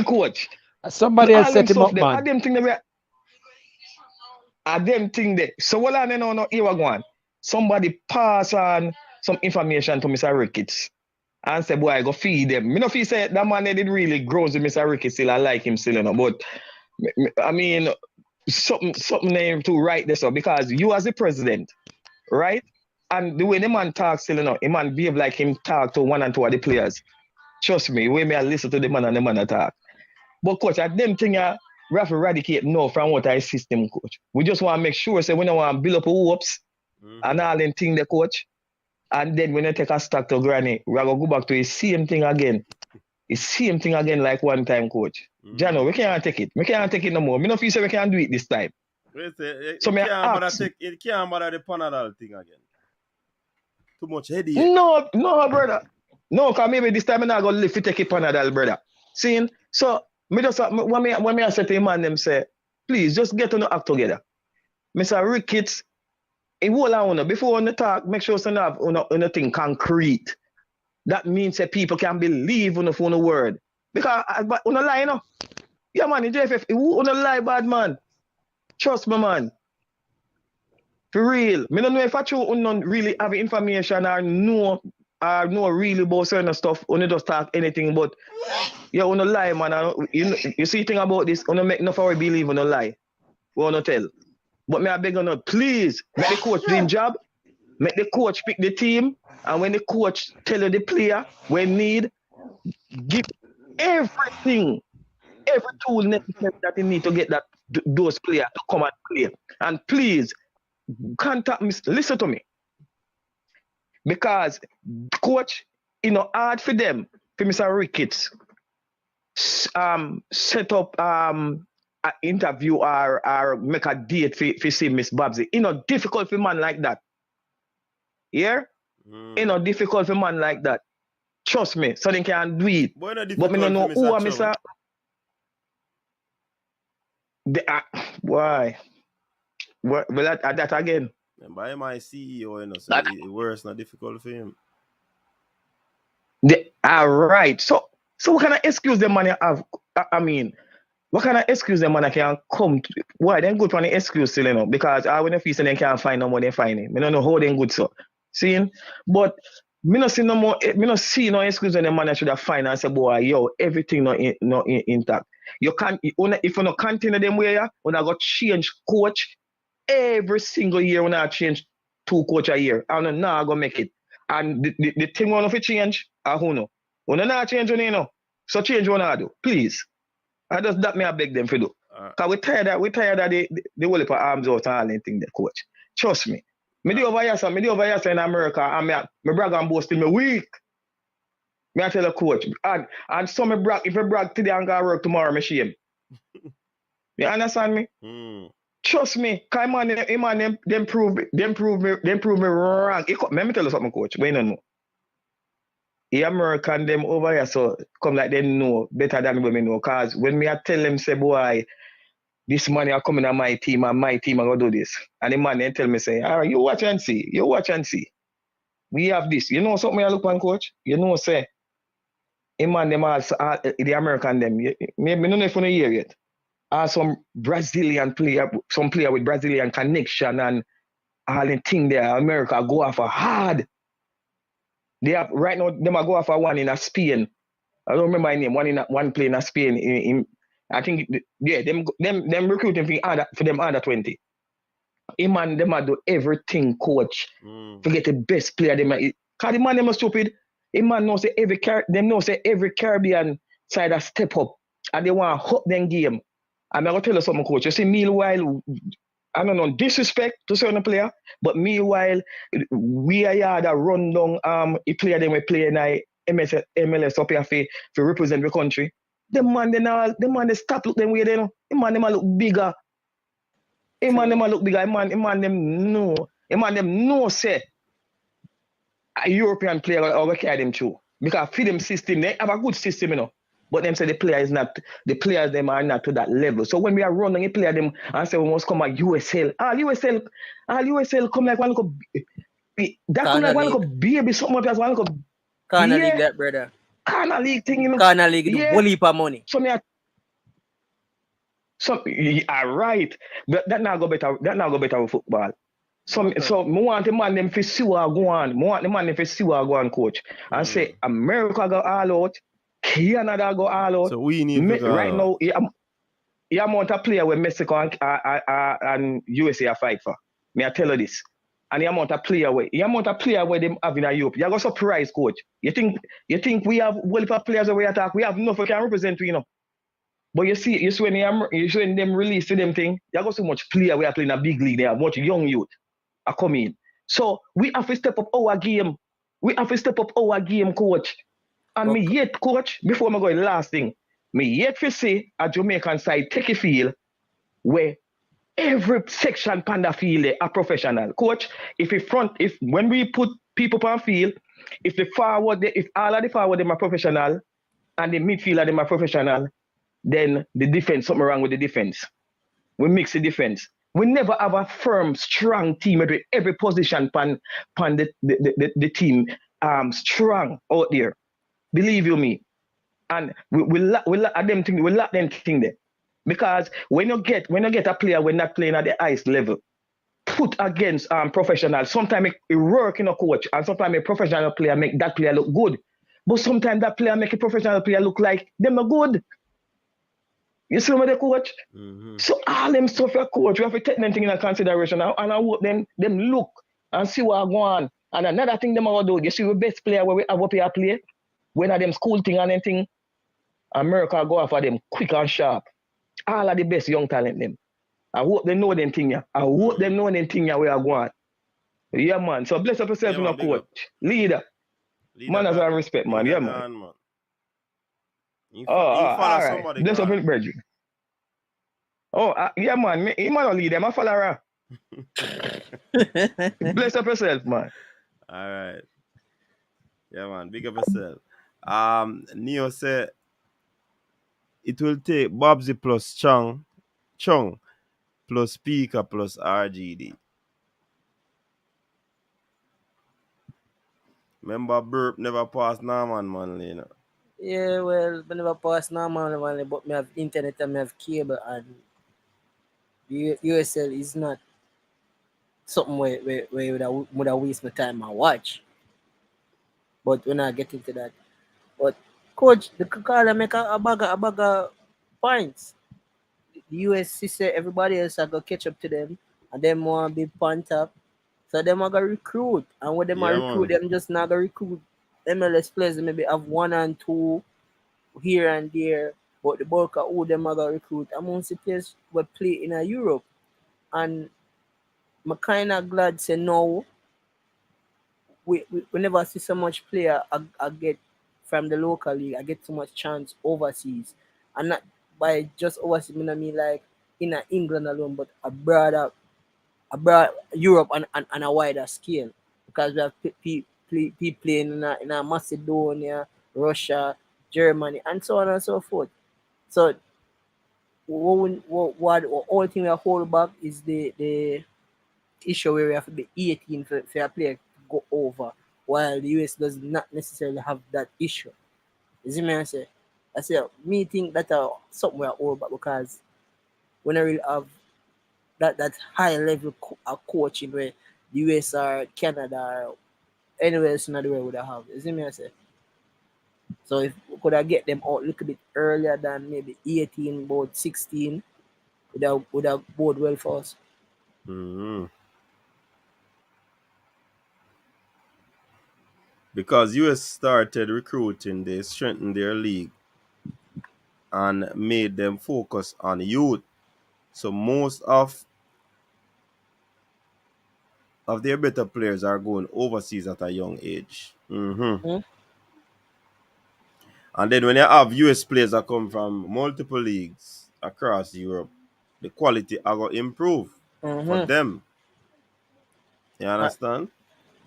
coach. Somebody else set him up, man. I them think that. So what I know, here we go on. Somebody pass on some information to Mr. Ricketts and say, boy, I go feed them. Me no feel say that man did really grows with Mr. Ricketts still. I like him still, you know. But I mean, something name to write this up, because you as the president, right? And the way the man talks still, you know, the man behave like him talk to one and two of the players. Trust me, way me I listen to the man and the man attack. But coach, at them thing we have to eradicate no from what I system, coach. We just want to make sure, say we don't want to build up hopes and all them thing the coach. And then when you take a stock to granny, we are going to go back to the same thing again. The same thing again like one time, coach. Jano, we can't take it. We can't take it no more. Me no feel say we can't do it this time. It can't bother the Panadol thing again. Too much headache. No, brother. No, because maybe this time I'm not going to live to take it Panadol, brother. Seeing? So, me just when I say to him and them say, please just get to the act together. Mr. Ricketts, hold on, before on the talk, make sure you have anything concrete. That means that people can believe on the word. Because on the lie, you know. Yeah, man, the JFF, on the lie, bad man. Trust me, man. For real. Me don't know if I don't really have information or know really about certain stuff. Only just talk anything, but yeah, on the lie, man. You see thing about this, on make enough of believe on the lie. We want to tell. But me I beg on please make the coach do his job. Make the coach pick the team, and when the coach tell you the player when need, give everything, every tool necessary that you need to get those players to come and play. And please contact me. Listen to me, because coach, hard for them, for Mr. Ricketts, set up an interview or make a date for see Miss Babsy. Difficult for man like that. Yeah? Difficult for man like that. Trust me, so they can do it. But me don't know who I'm Mr. Why? Well, that again. By my CEO, so it worse, not difficult for him. Right. So what kind of excuse the man have? I mean, what kind of excuse the man can come to? Why? Then good for the excuse still, because when they feel they can't find no more, they find it. I don't know how they good so. Seeing? But me not see no more. Me not see no excuse when the man should have find and say, boy, yo, everything not intact. You can't if you not continue them way, when I got change coach every single year. When I change 2 coach a year, and now I go make it. And the thing one of it change, who know? When I not change, so change one I do, please. I just that me I beg them for do. Cause we tired of the whole heap of arms out and all anything the coach. Trust me. Me do over here in America, and my brag and boast in me weak. Me I tell the coach. And so me brag, if I brag today and go work tomorrow, me shame. You understand me? Trust me, cause them prove me wrong. Let me tell you something, coach. We don't know. The American them over here, so come like they know better than we know. Cause when me I tell them say, boy, this money are coming on my team and my team are gonna do this. And the man then tell me say, all right, you watch and see. We have this. You know something I look on, coach? You know, say, man them also, the American them, me don't know if you hear yet. Some Brazilian player, some player with Brazilian connection and all the thing there, America go after hard. They have right now, them are go after one in Spain. I don't remember my name. One play in Spain. I think them recruiting for them under 20. Man, them do everything, coach. To get the best player. Cause the man them are stupid. Man knows say every Caribbean side a step up and they want to hook them game. I'm gonna tell you something, coach. You see, meanwhile, I don't know, disrespect to certain player, but meanwhile, we are the run down a player them we play in MLS up here for represent the country. The man they stop look them way they know. The man them look bigger. The man them look bigger. The man them know say a European player will carry them through. Because for them system, they have a good system, But them say the players them are not to that level. So when we are running a player them and say we must come at USL. USL come like one look that come like one look baby something like one look. Corner league that brother. Corner league thing, Corner league do whole heap of money. Right. But that now go better with football. So me want the man them for see what go on. Coach. And say America go all out. Canada go all out. So we need right now. You amount of player where Mexico and USA are fight for. Me I tell you this. And the amount of player where them have in Europe. You go surprise, coach. You think we have well for players where we attack? We have enough we can represent, But you see when them release to them thing, you got so much player we are playing a big league. They have much young youth are coming. So we have to step up our game. Coach. And me yet, coach, before I go the last thing, me yet to see a Jamaican side take a field where every section panda field a professional. Coach, if when we put people on field, if all of the forward them are professional and the midfielder them are professional, then the defense, something wrong with the defense. We mix the defense. We never have a firm, strong team with every position pan the team strong out there. Believe you me. And we lack them thing there. Because when you get a player when not playing at the highest level, put against professionals, sometimes it work in a coach, and sometimes a professional player make that player look good. But sometimes that player make a professional player look like them are good. You see what the coach? Mm-hmm. So all them stuff your coach, we have to take them thing in consideration, and I hope them look and see what go on. And another thing them will do, you see the best player where we have up here play, when are them school thing and anything, America go after them quick and sharp. All of the best young talent them. I hope they know them thing ya. I hope them know them thing ya where I go on. Yeah, man. So bless up yourself, Yeah, man, coach. up. Leader. Man, as I respect, man. Yeah, man. You follow somebody. Bless up in brethren. Oh, yeah, man. He man don't lead them. I follow her. Bless up yourself, man. All right. Yeah, man. Big up yourself. Neo said it will take Bobsy plus Chung plus Speaker plus RGD. Remember, Burp never passed Norman Manley, you know? Yeah, well, I never passed Norman Manley, but I have internet and I have cable, and the USL is not something where would I waste my time and watch. But when I get into that, but coach, the Kakala make a bag of points. The USC say everybody else are gonna catch up to them, and them want to be punt up. So them are gonna recruit, and when them are recruit, them just not gonna recruit MLS players. They maybe have 1 and 2 here and there, but the bulk of who them are gonna recruit amongst the players will play in Europe. And I'm kind of glad say no. We never see so much player I get from the local league. I get so much chance overseas, and not by just overseas. I mean like in England alone, but abroad Europe and a wider scale, because we have people playing in a Macedonia, Russia, Germany, and so on and so forth. So what all thing we hold back is the issue where we have to be 18 for a player to go over, while the US does not necessarily have that issue. You see me? I say me think that something we are hold back, because when I really have that high level coaching where the US or Canada or anywhere else in the world would have. You see me? So if we could have get them out a little bit earlier than maybe 18, about 16, would have bode well for us. Mm-hmm. Because US started recruiting, they strengthened their league and made them focus on youth. So most of their better players are going overseas at a young age. Mm-hmm. Mm-hmm. And then when you have US players that come from multiple leagues across Europe, the quality are going to improve for them. You understand?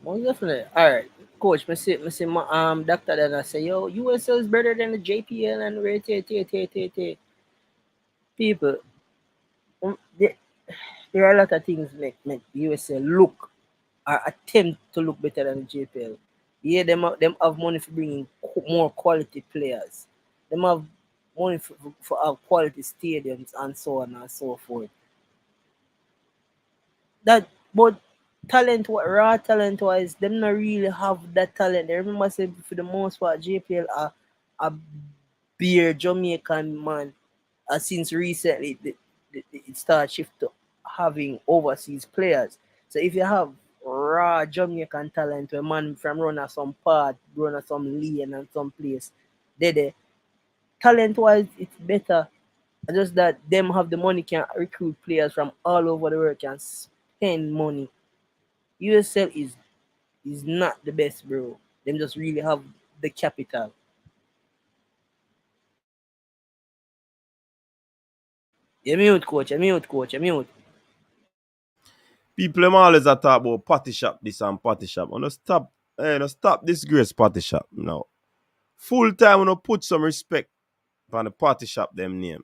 Most definitely. All right, coach. I see doctor then I say, yo, USL is better than the JPL and rate. People, there are a lot of things make USL look or attempt to look better than the JPL. Yeah, them have money for bringing more quality players. Them have money for quality stadiums and so on and so forth. But raw talent wise, them not really have that talent. I remember saying for the most part, JPL are a beer Jamaican man. Since recently, it started shift to having overseas players. So if you have raw Jamaican talent, a man from run some part, run some lane and some place, they talent wise it's better. Just that them have the money, can recruit players from all over the world, can spend money. USL is not the best, bro. Them just really have the capital. You mute, coach. You mute. People always talk about party shop this and party shp. Stop disgrace party shop now. Full time put some respect on the party shop them name.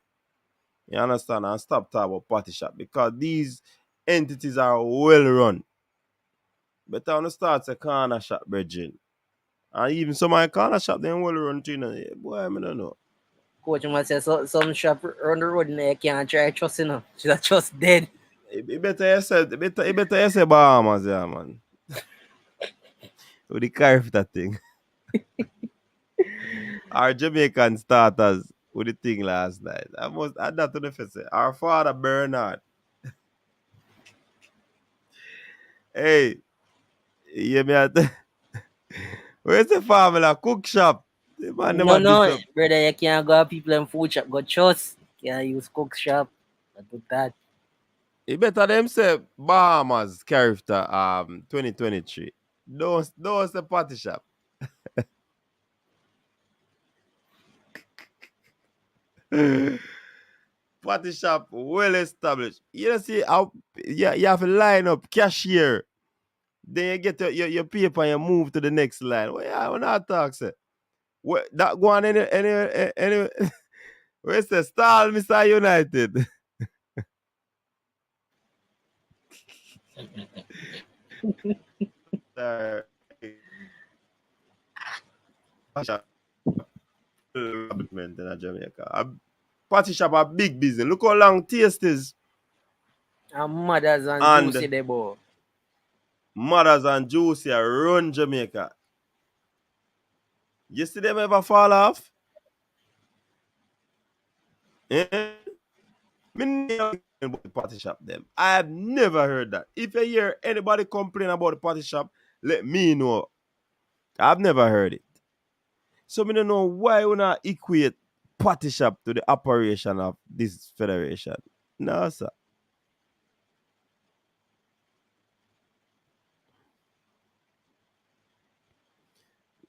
You understand? And stop talking about party shop because these entities are well run. Better on the start a corner shop, brethren. And even some of my corner shop, they well run too. Boy, I don't know. Coach must say some shop on the road and you can't try trust, you know. She's just dead. It better you say Bahamas, yeah, man. With the carve that thing. Our Jamaican starters with the thing last night. I must add that to the face. Our father Bernard. Hey, you me at where's the family? Cook shop. The man No, never brother, you can't go people in food shop, go trust. You can't use cook shop. I do that. It better them say Bahamas character 2023. Those the party shop. Party shop well established. You see how you have to line up cashier. Then you get your paper and you move to the next line. Well, yeah, when I talk say. What that go on any where's the stall, Mr. United? In Jamaica. Party shop a big business. Look how long taste is. And mothers and juicy they boy. Mothers and juicy run Jamaica. You see them ever fall off? Eh? Me never about the party shop them. I have never heard that. If you hear anybody complain about the party shop, let me know. I've never heard it. So I don't know why we not equate party shop to the operation of this federation. No, sir.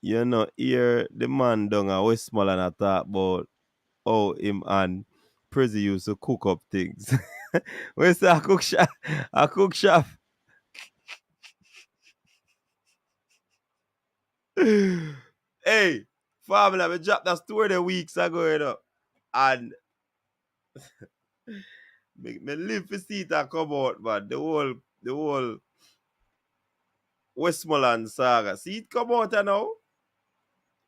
You know, here the man down at Westmoreland and talk about how him and Prezi used to cook up things. Where's a cook shop? A cook shop. Hey, family, I dropped that story the weeks ago, you know. And me live to see it come out, man. The whole Westmoreland saga. See it come out now.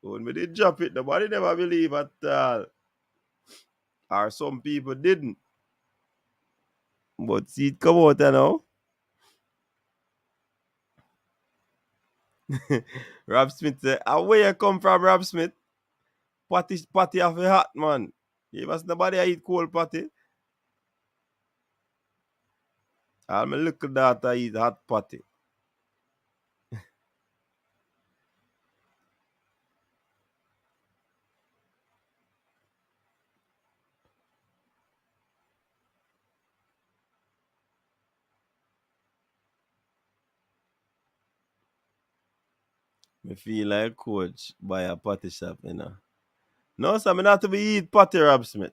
When me did drop it, nobody never believe at all. Or some people didn't. But see it come out now. Rob Smith said, where you come from, Rob Smith? Patty of a hot, man. You must nobody eat cold patty. All my little daughter eat hot patty. Me feel like coach buy a patty shop, you know. No, sir, me not to be eat patty, Rob Smith.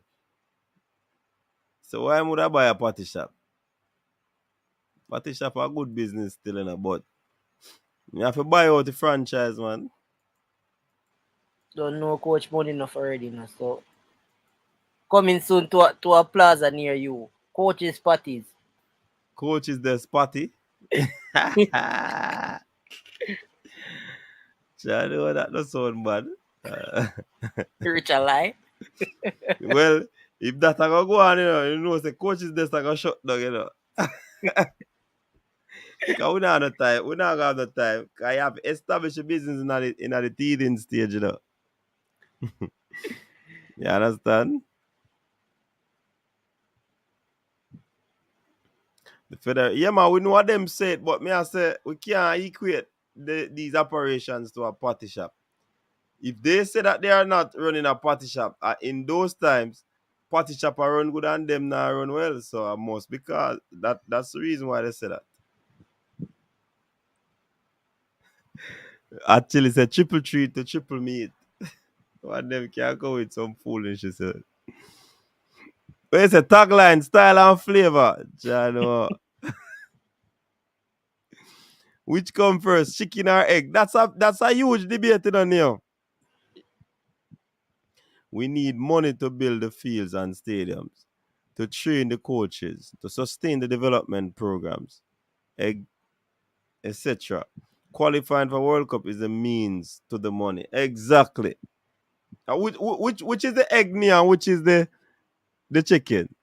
So why would I buy a patty shop? Patty shop a good business still, you know, but you have to buy out the franchise, man. Don't know coach money enough already, you know, so coming soon to a plaza near you. Coach's parties. Coach is the spotty. I know that does sound bad. Rich a lie. Well, if that a go on, you know, the coach is just a go shut down, you know. Because we don't have no time. We don't have no time. Because you have to establish a business in the teething stage, you know. You understand? Yeah, man, we know what them said, but me I say we can't equate these operations to a party shop. If they say that they are not running a party shop, in those times, party shop are run good and them not run well. So I must because that's the reason why they say that. Actually, it's a triple treat to triple meat. One them can't go with some foolishness. Where's the tagline? Style and flavor. Jano. Which come first, chicken or egg? That's a huge debate in here. We need money to build the fields and stadiums. to train the coaches, to sustain the development programs, etc. Qualifying for World Cup is the means to the money. Exactly. Which is the egg and which is the chicken?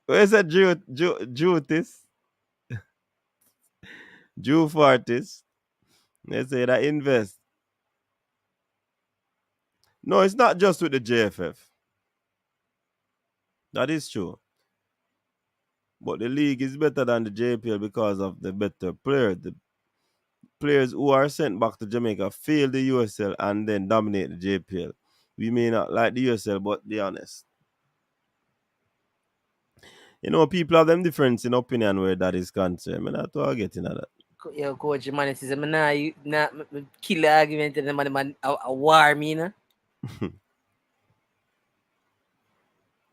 Where's that Jutis? Jew Fartis? They say that invest. No, it's not just with the JFF. That is true. But the league is better than the JPL because of the better players. The players who are sent back to Jamaica fail the USL and then dominate the JPL. We may not like the USL, but be honest. You know, people have them difference in opinion where that is concerned. I'm not getting at that. Yo, coach, man, it is not kill the argument and the man a war, me, no?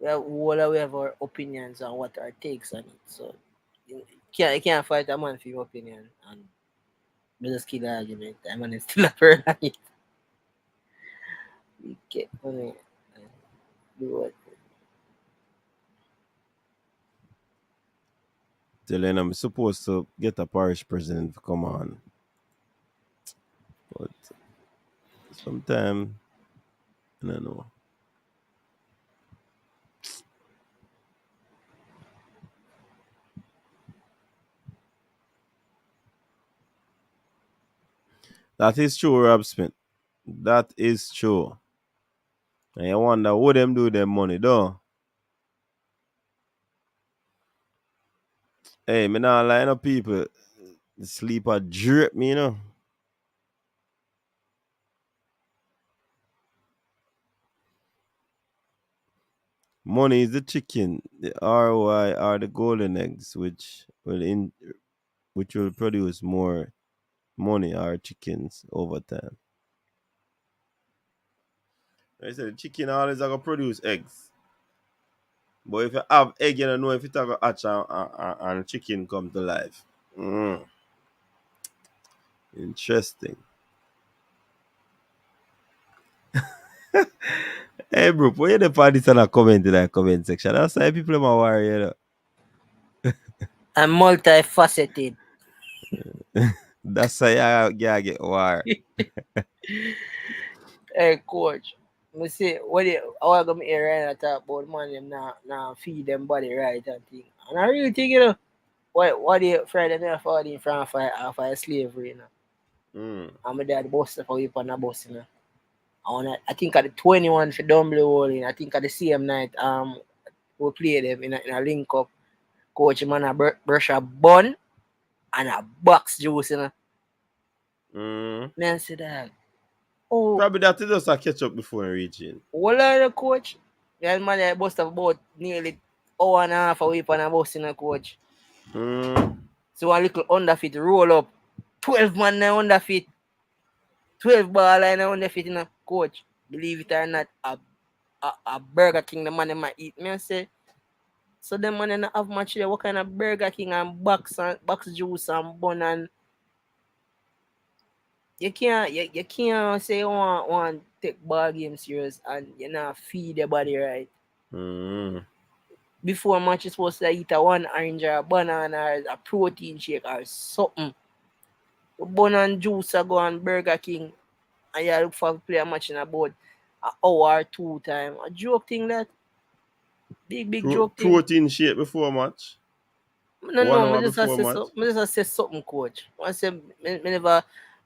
We have our opinions on what our takes on it. So you can't fight a man for your opinion and just kill the argument. I man is still a per on it. You get funny. Do what? Telling I'm supposed to get a parish president to come on. But sometimes I don't know. That is true, Rob Smith. That is true. And you wonder what them do with them money, though. Hey, me not line up people. Sleep a drip me, you know. Money is the chicken. The ROI are the golden eggs, which will produce more money or chickens over time. I said the chicken always are gonna produce eggs. But if you have egg, you don't know if it's gonna hatch and chicken come to life. Interesting. Hey bro, why you the party and a comment in that comment section? That's why people are worried, you know. I'm multifaceted. That's why you get war. Hey coach, me say what I want to hear right now talk about man them now feed them body right and thing. And I really think you know what they Friday night for in front of slavery, you know. And my dad bust for you on the bus, you know. I think at the 21 for Dumbly Hole, I think at the same night we play them in a link up. Coach man a brush a bun and a box juice, you know. Man say that. Oh, probably that is just a catch up before reaching. Well, the coach, that man I bust about nearly hour and a half away from a bus, you know, coach. So a little underfit roll up. 12 man now underfit. 12 ball line underfit, you know, coach. Believe it or not, a Burger King the man might eat. Me I say, so the man not have much there. What kind of Burger King and box juice and bun and you can't say you want take ball game serious and you not feed your body right. Before match you're supposed to eat a one orange or a banana or a protein shake or something. Bun and juice are go on Burger King and you look for play a match in about an hour or 2 time. A joke thing that. Big joke thing. Protein shake before match. No, I just say something, coach. I say me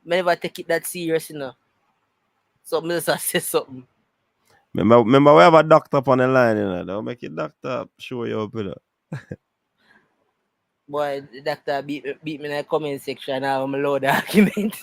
never take it that serious, you know. So I just say something. Remember we have a doctor up on the line, you know. Don't make it doctor show you up, you know. Boy, the doctor beat me in the comment section. Now I'm a load argument.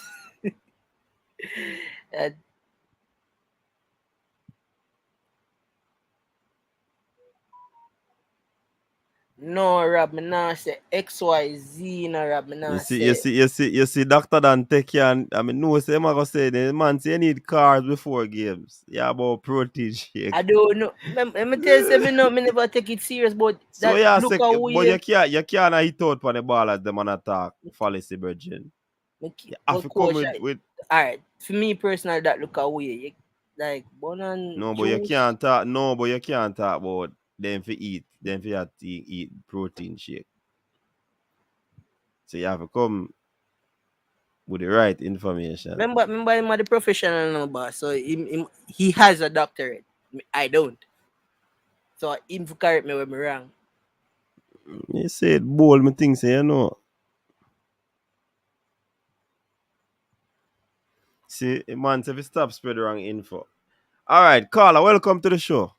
No, Rob, me not say XYZ, no, Rob, me not say. You see, doctor Dan take you and I mean, no, say, I'm going to say, the man say you need carbs before games. Yeah, about protein shake. I don't know. Let me tell you, me never take it serious, but so that yeah, look but you can't hit out for the ball as the man attack fallacy, virgin. You have to come with alright. For me personally, that look away. Like Bonan. no, but you can't talk. No, but you can't talk about them for eat. Them for have to eat protein shake. So you have to come with the right information. Remember him the professional number. So he has a doctorate. I don't. So him correct me when I'm wrong. You said bold me things, you know. See, man, if you stop spread the wrong info. All right, caller, welcome to the show.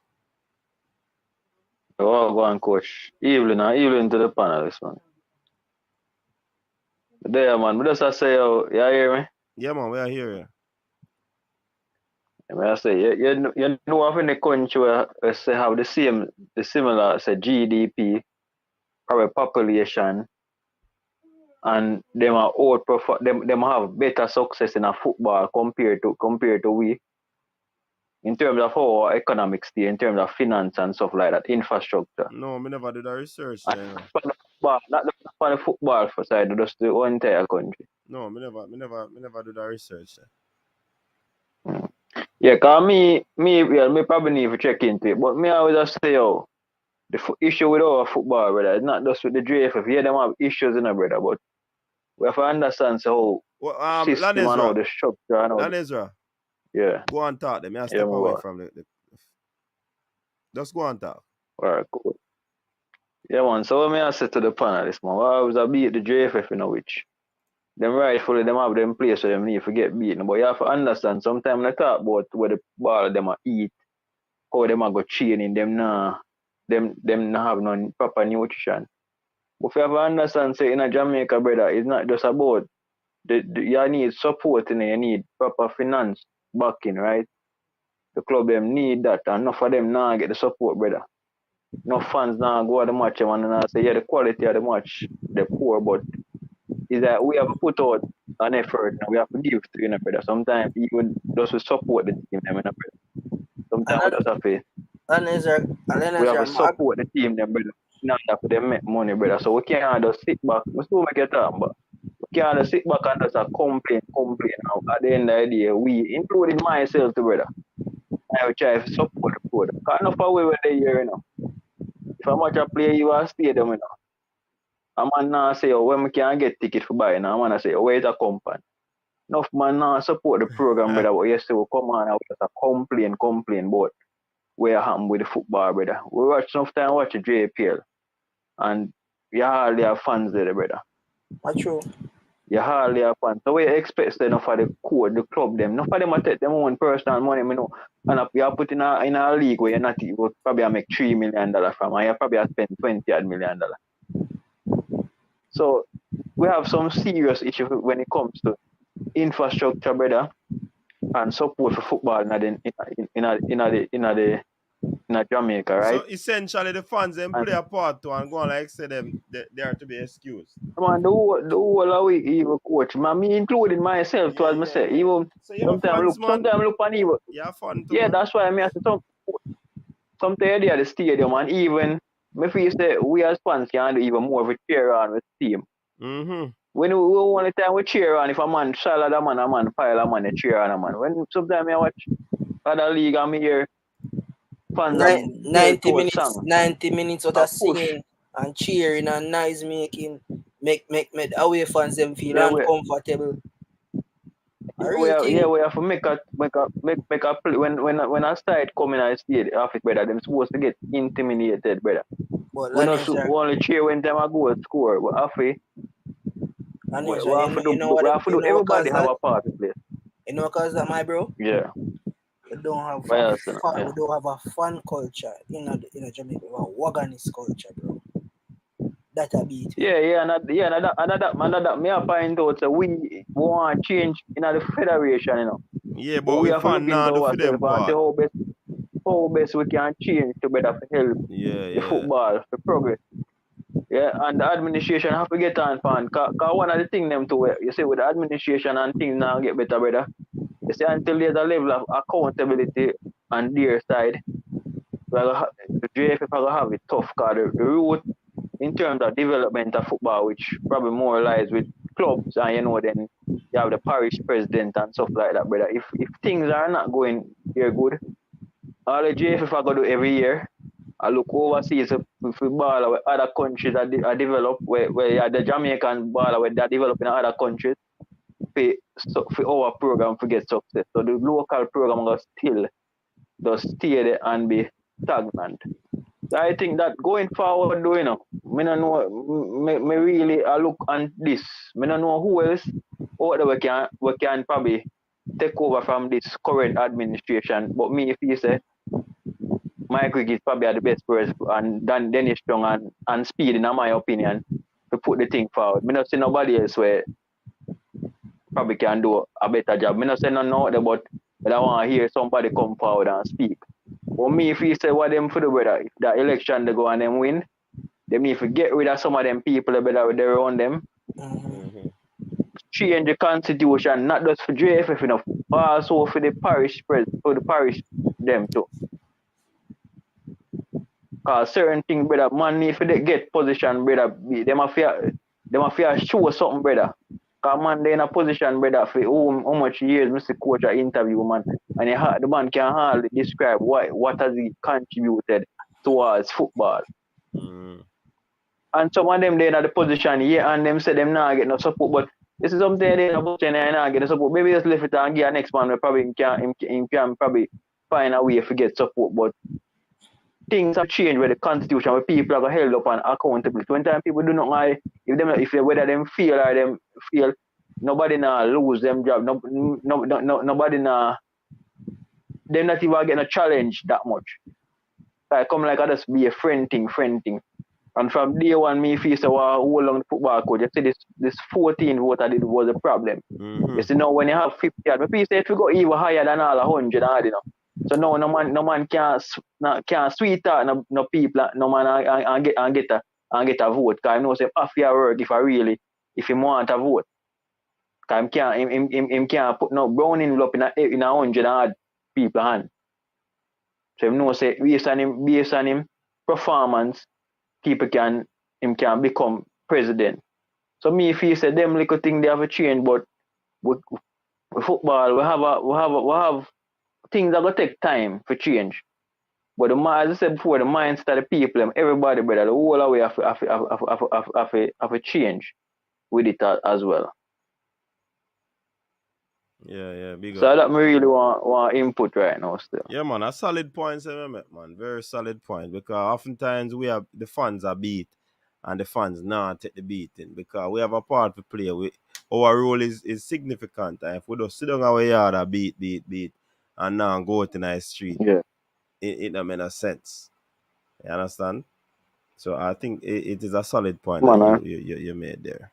Oh, go on, coach. Evening to the panelists, man. There, man. But just I say, you hear me? Yeah, man, we are here. I say, you know, of in the country where say have the similar, say GDP, our population, and them are them have better success in a football compared to we. In terms of our economic state, in terms of finance and stuff like that, infrastructure. No, me never do the research. Not for the football for side, just the whole entire country. No, me never do the research. Yeah, cause me probably need to check into it. But me always just say, the issue with our football, brother, it's not just with the JFF. Yeah, them have issues in it, brother, but we have to understand so system and all the structure and all. Ezra. Yeah. Go and talk them. I step away from the just go and talk. Alright, cool. Yeah, man. So what me I say to the panelists, man, I was a beat the JFF, you know, which them rightfully them have them place so them need to get beaten. But you have to understand sometimes they talk about where the ball them a eat, how them a go training, them not have no proper nutrition. But if you have to understand, say in a Jamaica, brother, it's not just about you need support and you need proper finance backing, right? The club them need that, and enough of them now get the support, brother. No fans now go to the match and say, yeah, the quality of the match, they're poor, but is that we have to put out an effort and we have to give to, brother. Sometimes even just to support the team, brother. Sometimes we just have to, we have to support the team, brother. Not for them make money, brother. So we can't just sit back. We still make it up, but we can't just sit back and just complain. Now, at the end of the day, we, including myself, too, brother, I will try to support the board. Because enough of we were there, If I watch a player, you are stadium, a man now say, when we can't get ticket for buying, a man say, where is a company? Enough man now support the program, brother, but yesterday we come on and we just complain about what happened with the football, brother. We watch enough time watch the JPL. And you hardly have fans there, brother. That's true. You hardly have fans. So we expect enough of the code, the club them. Enough of them to take them own personal money, you know. And you are put in a league where you're not you will probably make $3 million from, and you probably have spent $20 million. So we have some serious issues when it comes to infrastructure, brother, and support for football in Jamaica, right? So essentially the fans them play a part too and go on like say them they are to be excused. Man, the whole of we even coach, man, me including myself too, as I say. Even so sometimes look on even. Yeah, fun too. Yeah, that's why I have to talk. Sometimes they at the stadium and even me feel say we as fans can do even more of a cheer on with the team. Mm-hmm. When we want the time we cheer on, if a man salad a man pile a man, they cheer on a man. When sometimes I watch other league and me hear fans 90 minutes of singing and cheering and noise making make away fans them feel uncomfortable. We have to make a play. When I start coming on stage off it, brother, them supposed to get intimidated, brother. We not only cheer when them a go score, but after we have to do everybody have a part to play. You know cause that my bro? Yeah. We don't have we don't have a fun culture in Jamaica. We have a wagonist culture, bro. That a beat. Yeah, that me a find out that we want change in the federation, you know. Yeah, but we have to now do for them part. How best we can change to better help the football, the progress. Yeah, and the administration have to get on fan. Cause one of the things them to you see with the administration and things now get better, brother. You see until there's a level of accountability on their side, the JFF will have it tough because the route in terms of development of football, which probably more lies with clubs and then you have the parish president and stuff like that, brother. If things are not going here good, all the JFF I go do every year, I look overseas for ball where other countries are developed, where you have the Jamaican ball where they are developing in other countries for our program to get success. So the local program will still just stay there and be stagnant. So I think that going forward, though, me no know, me really I look on this. Me no know who else out there we can probably take over from this current administration. But me, if you say Mike Rick is probably the best person, and then Dennis Chung and Speed, in my opinion, to put the thing forward. Me not see nobody else where probably can do a better job. Me not say nothing out there, but I want to hear somebody come forward and speak. But me, if you say what them for the brother, if that election they go and them win, they need to get rid of some of them people that better they around them. Mm-hmm. Change the constitution, not just for JFF enough, but also for the parish them too. Cause certain things, brother, man need to get position, brother. Them have to show something, brother. Cause man they in a position, brother, for how much years Mr. Coach a interview, man. And the man can hardly describe what has he contributed towards football. Mm. And some of them they in the position, yeah, and them say them not get no support, but this is something they in a position and not get no support. Maybe just left it and give next man probably can probably find a way to get support, but things have changed with the constitution where people are held up and accountable. When time people do not lie, if whether them feel or them feel, nobody now lose them job. Nobody now them not even getting a challenge that much. Like come like I just be a friend thing. And from day one, me feel so how long the football coach. You see this 14 vote I did was a problem. Mm-hmm. You see now when you have 50, my people say if you go even higher than all 100, So no man can't sweet out no people, no man and get a vote. Cause I know say after work if he want a vote. Cause him can't put no brown envelope in a 100 odd people hand. So him know say based on him performance, people can become president. So me feel say them little thing they have a change, but with football we have things that gonna take time for change. But as I said before, the mindset of the people, everybody, brother, the whole way have a change with it as well. Yeah, big So up. that me really want input right now still. Yeah, man, a solid point, man. Very solid point. Because oftentimes the fans are beat and the fans not take the beating because we have a part to play. Our role is significant. And if we don't sit down our yard and beat and now go out in the street, Yeah. it don't make no sense. You understand? So I think it is a solid point Man, that you made there.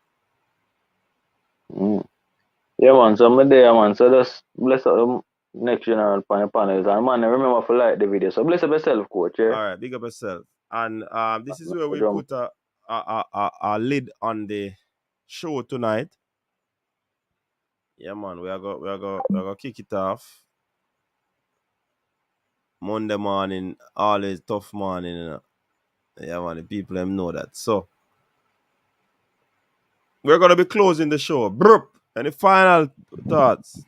Yeah, man. So I'm there, man. So just bless up next general panels. And man, remember to like the video. So bless up yourself, coach. Yeah? All right, big up yourself. And this is where we put a lid on the show tonight. Yeah, man, we're gonna kick it off. Monday morning, always tough morning, Yeah, man, the people them know that. So we're gonna be closing the show. Burp. Any final thoughts?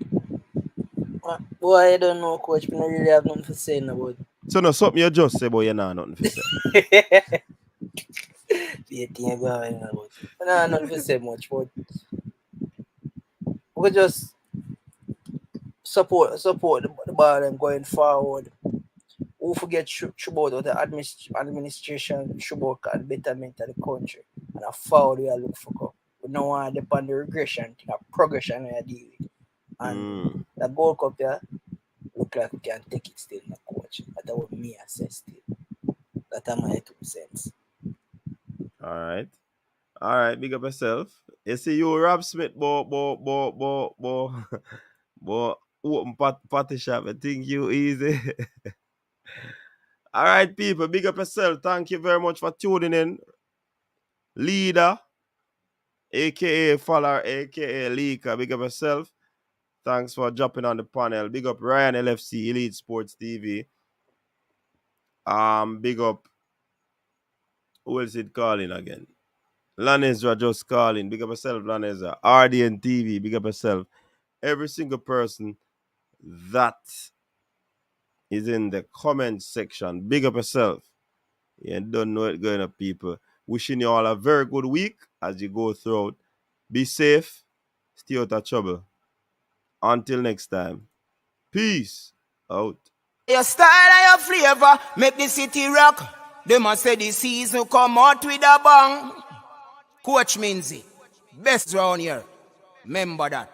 Boy, I don't know, coach. I don't really have nothing to say about it. So no, something you just say, but you know nothing to say. The thing going about it. I don't have nothing to say much, but we just support the ball and going forward. Who forget about the administration about the betterment of the country and a forward we are look for. We don't want to depend on the regression, progression we are dealing with. And the Gold Cup here look like we can take it still in the coach. That's what me assess still. That's my 2 cents. All right, big up yourself. You see you Rob Smith, bo open party shop. I think you easy. All right, people, big up yourself. Thank you very much for tuning in. Leader, aka Faller, aka Leaker, big up yourself. Thanks for dropping on the panel. Big up Ryan LFC, Elite Sports TV. Big up, who else it calling again? Lanezra just calling. Big up yourself, Lanezra. RDN TV, big up yourself. Every single person that is in the comment section, big up yourself. You don't know it going up, people. Wishing you all a very good week as you go through. Be safe. Stay out of trouble. Until next time. Peace out. Your style and your flavor make the city rock. They must say the season come out with a bang. Coach Minzy, best round here. Remember that.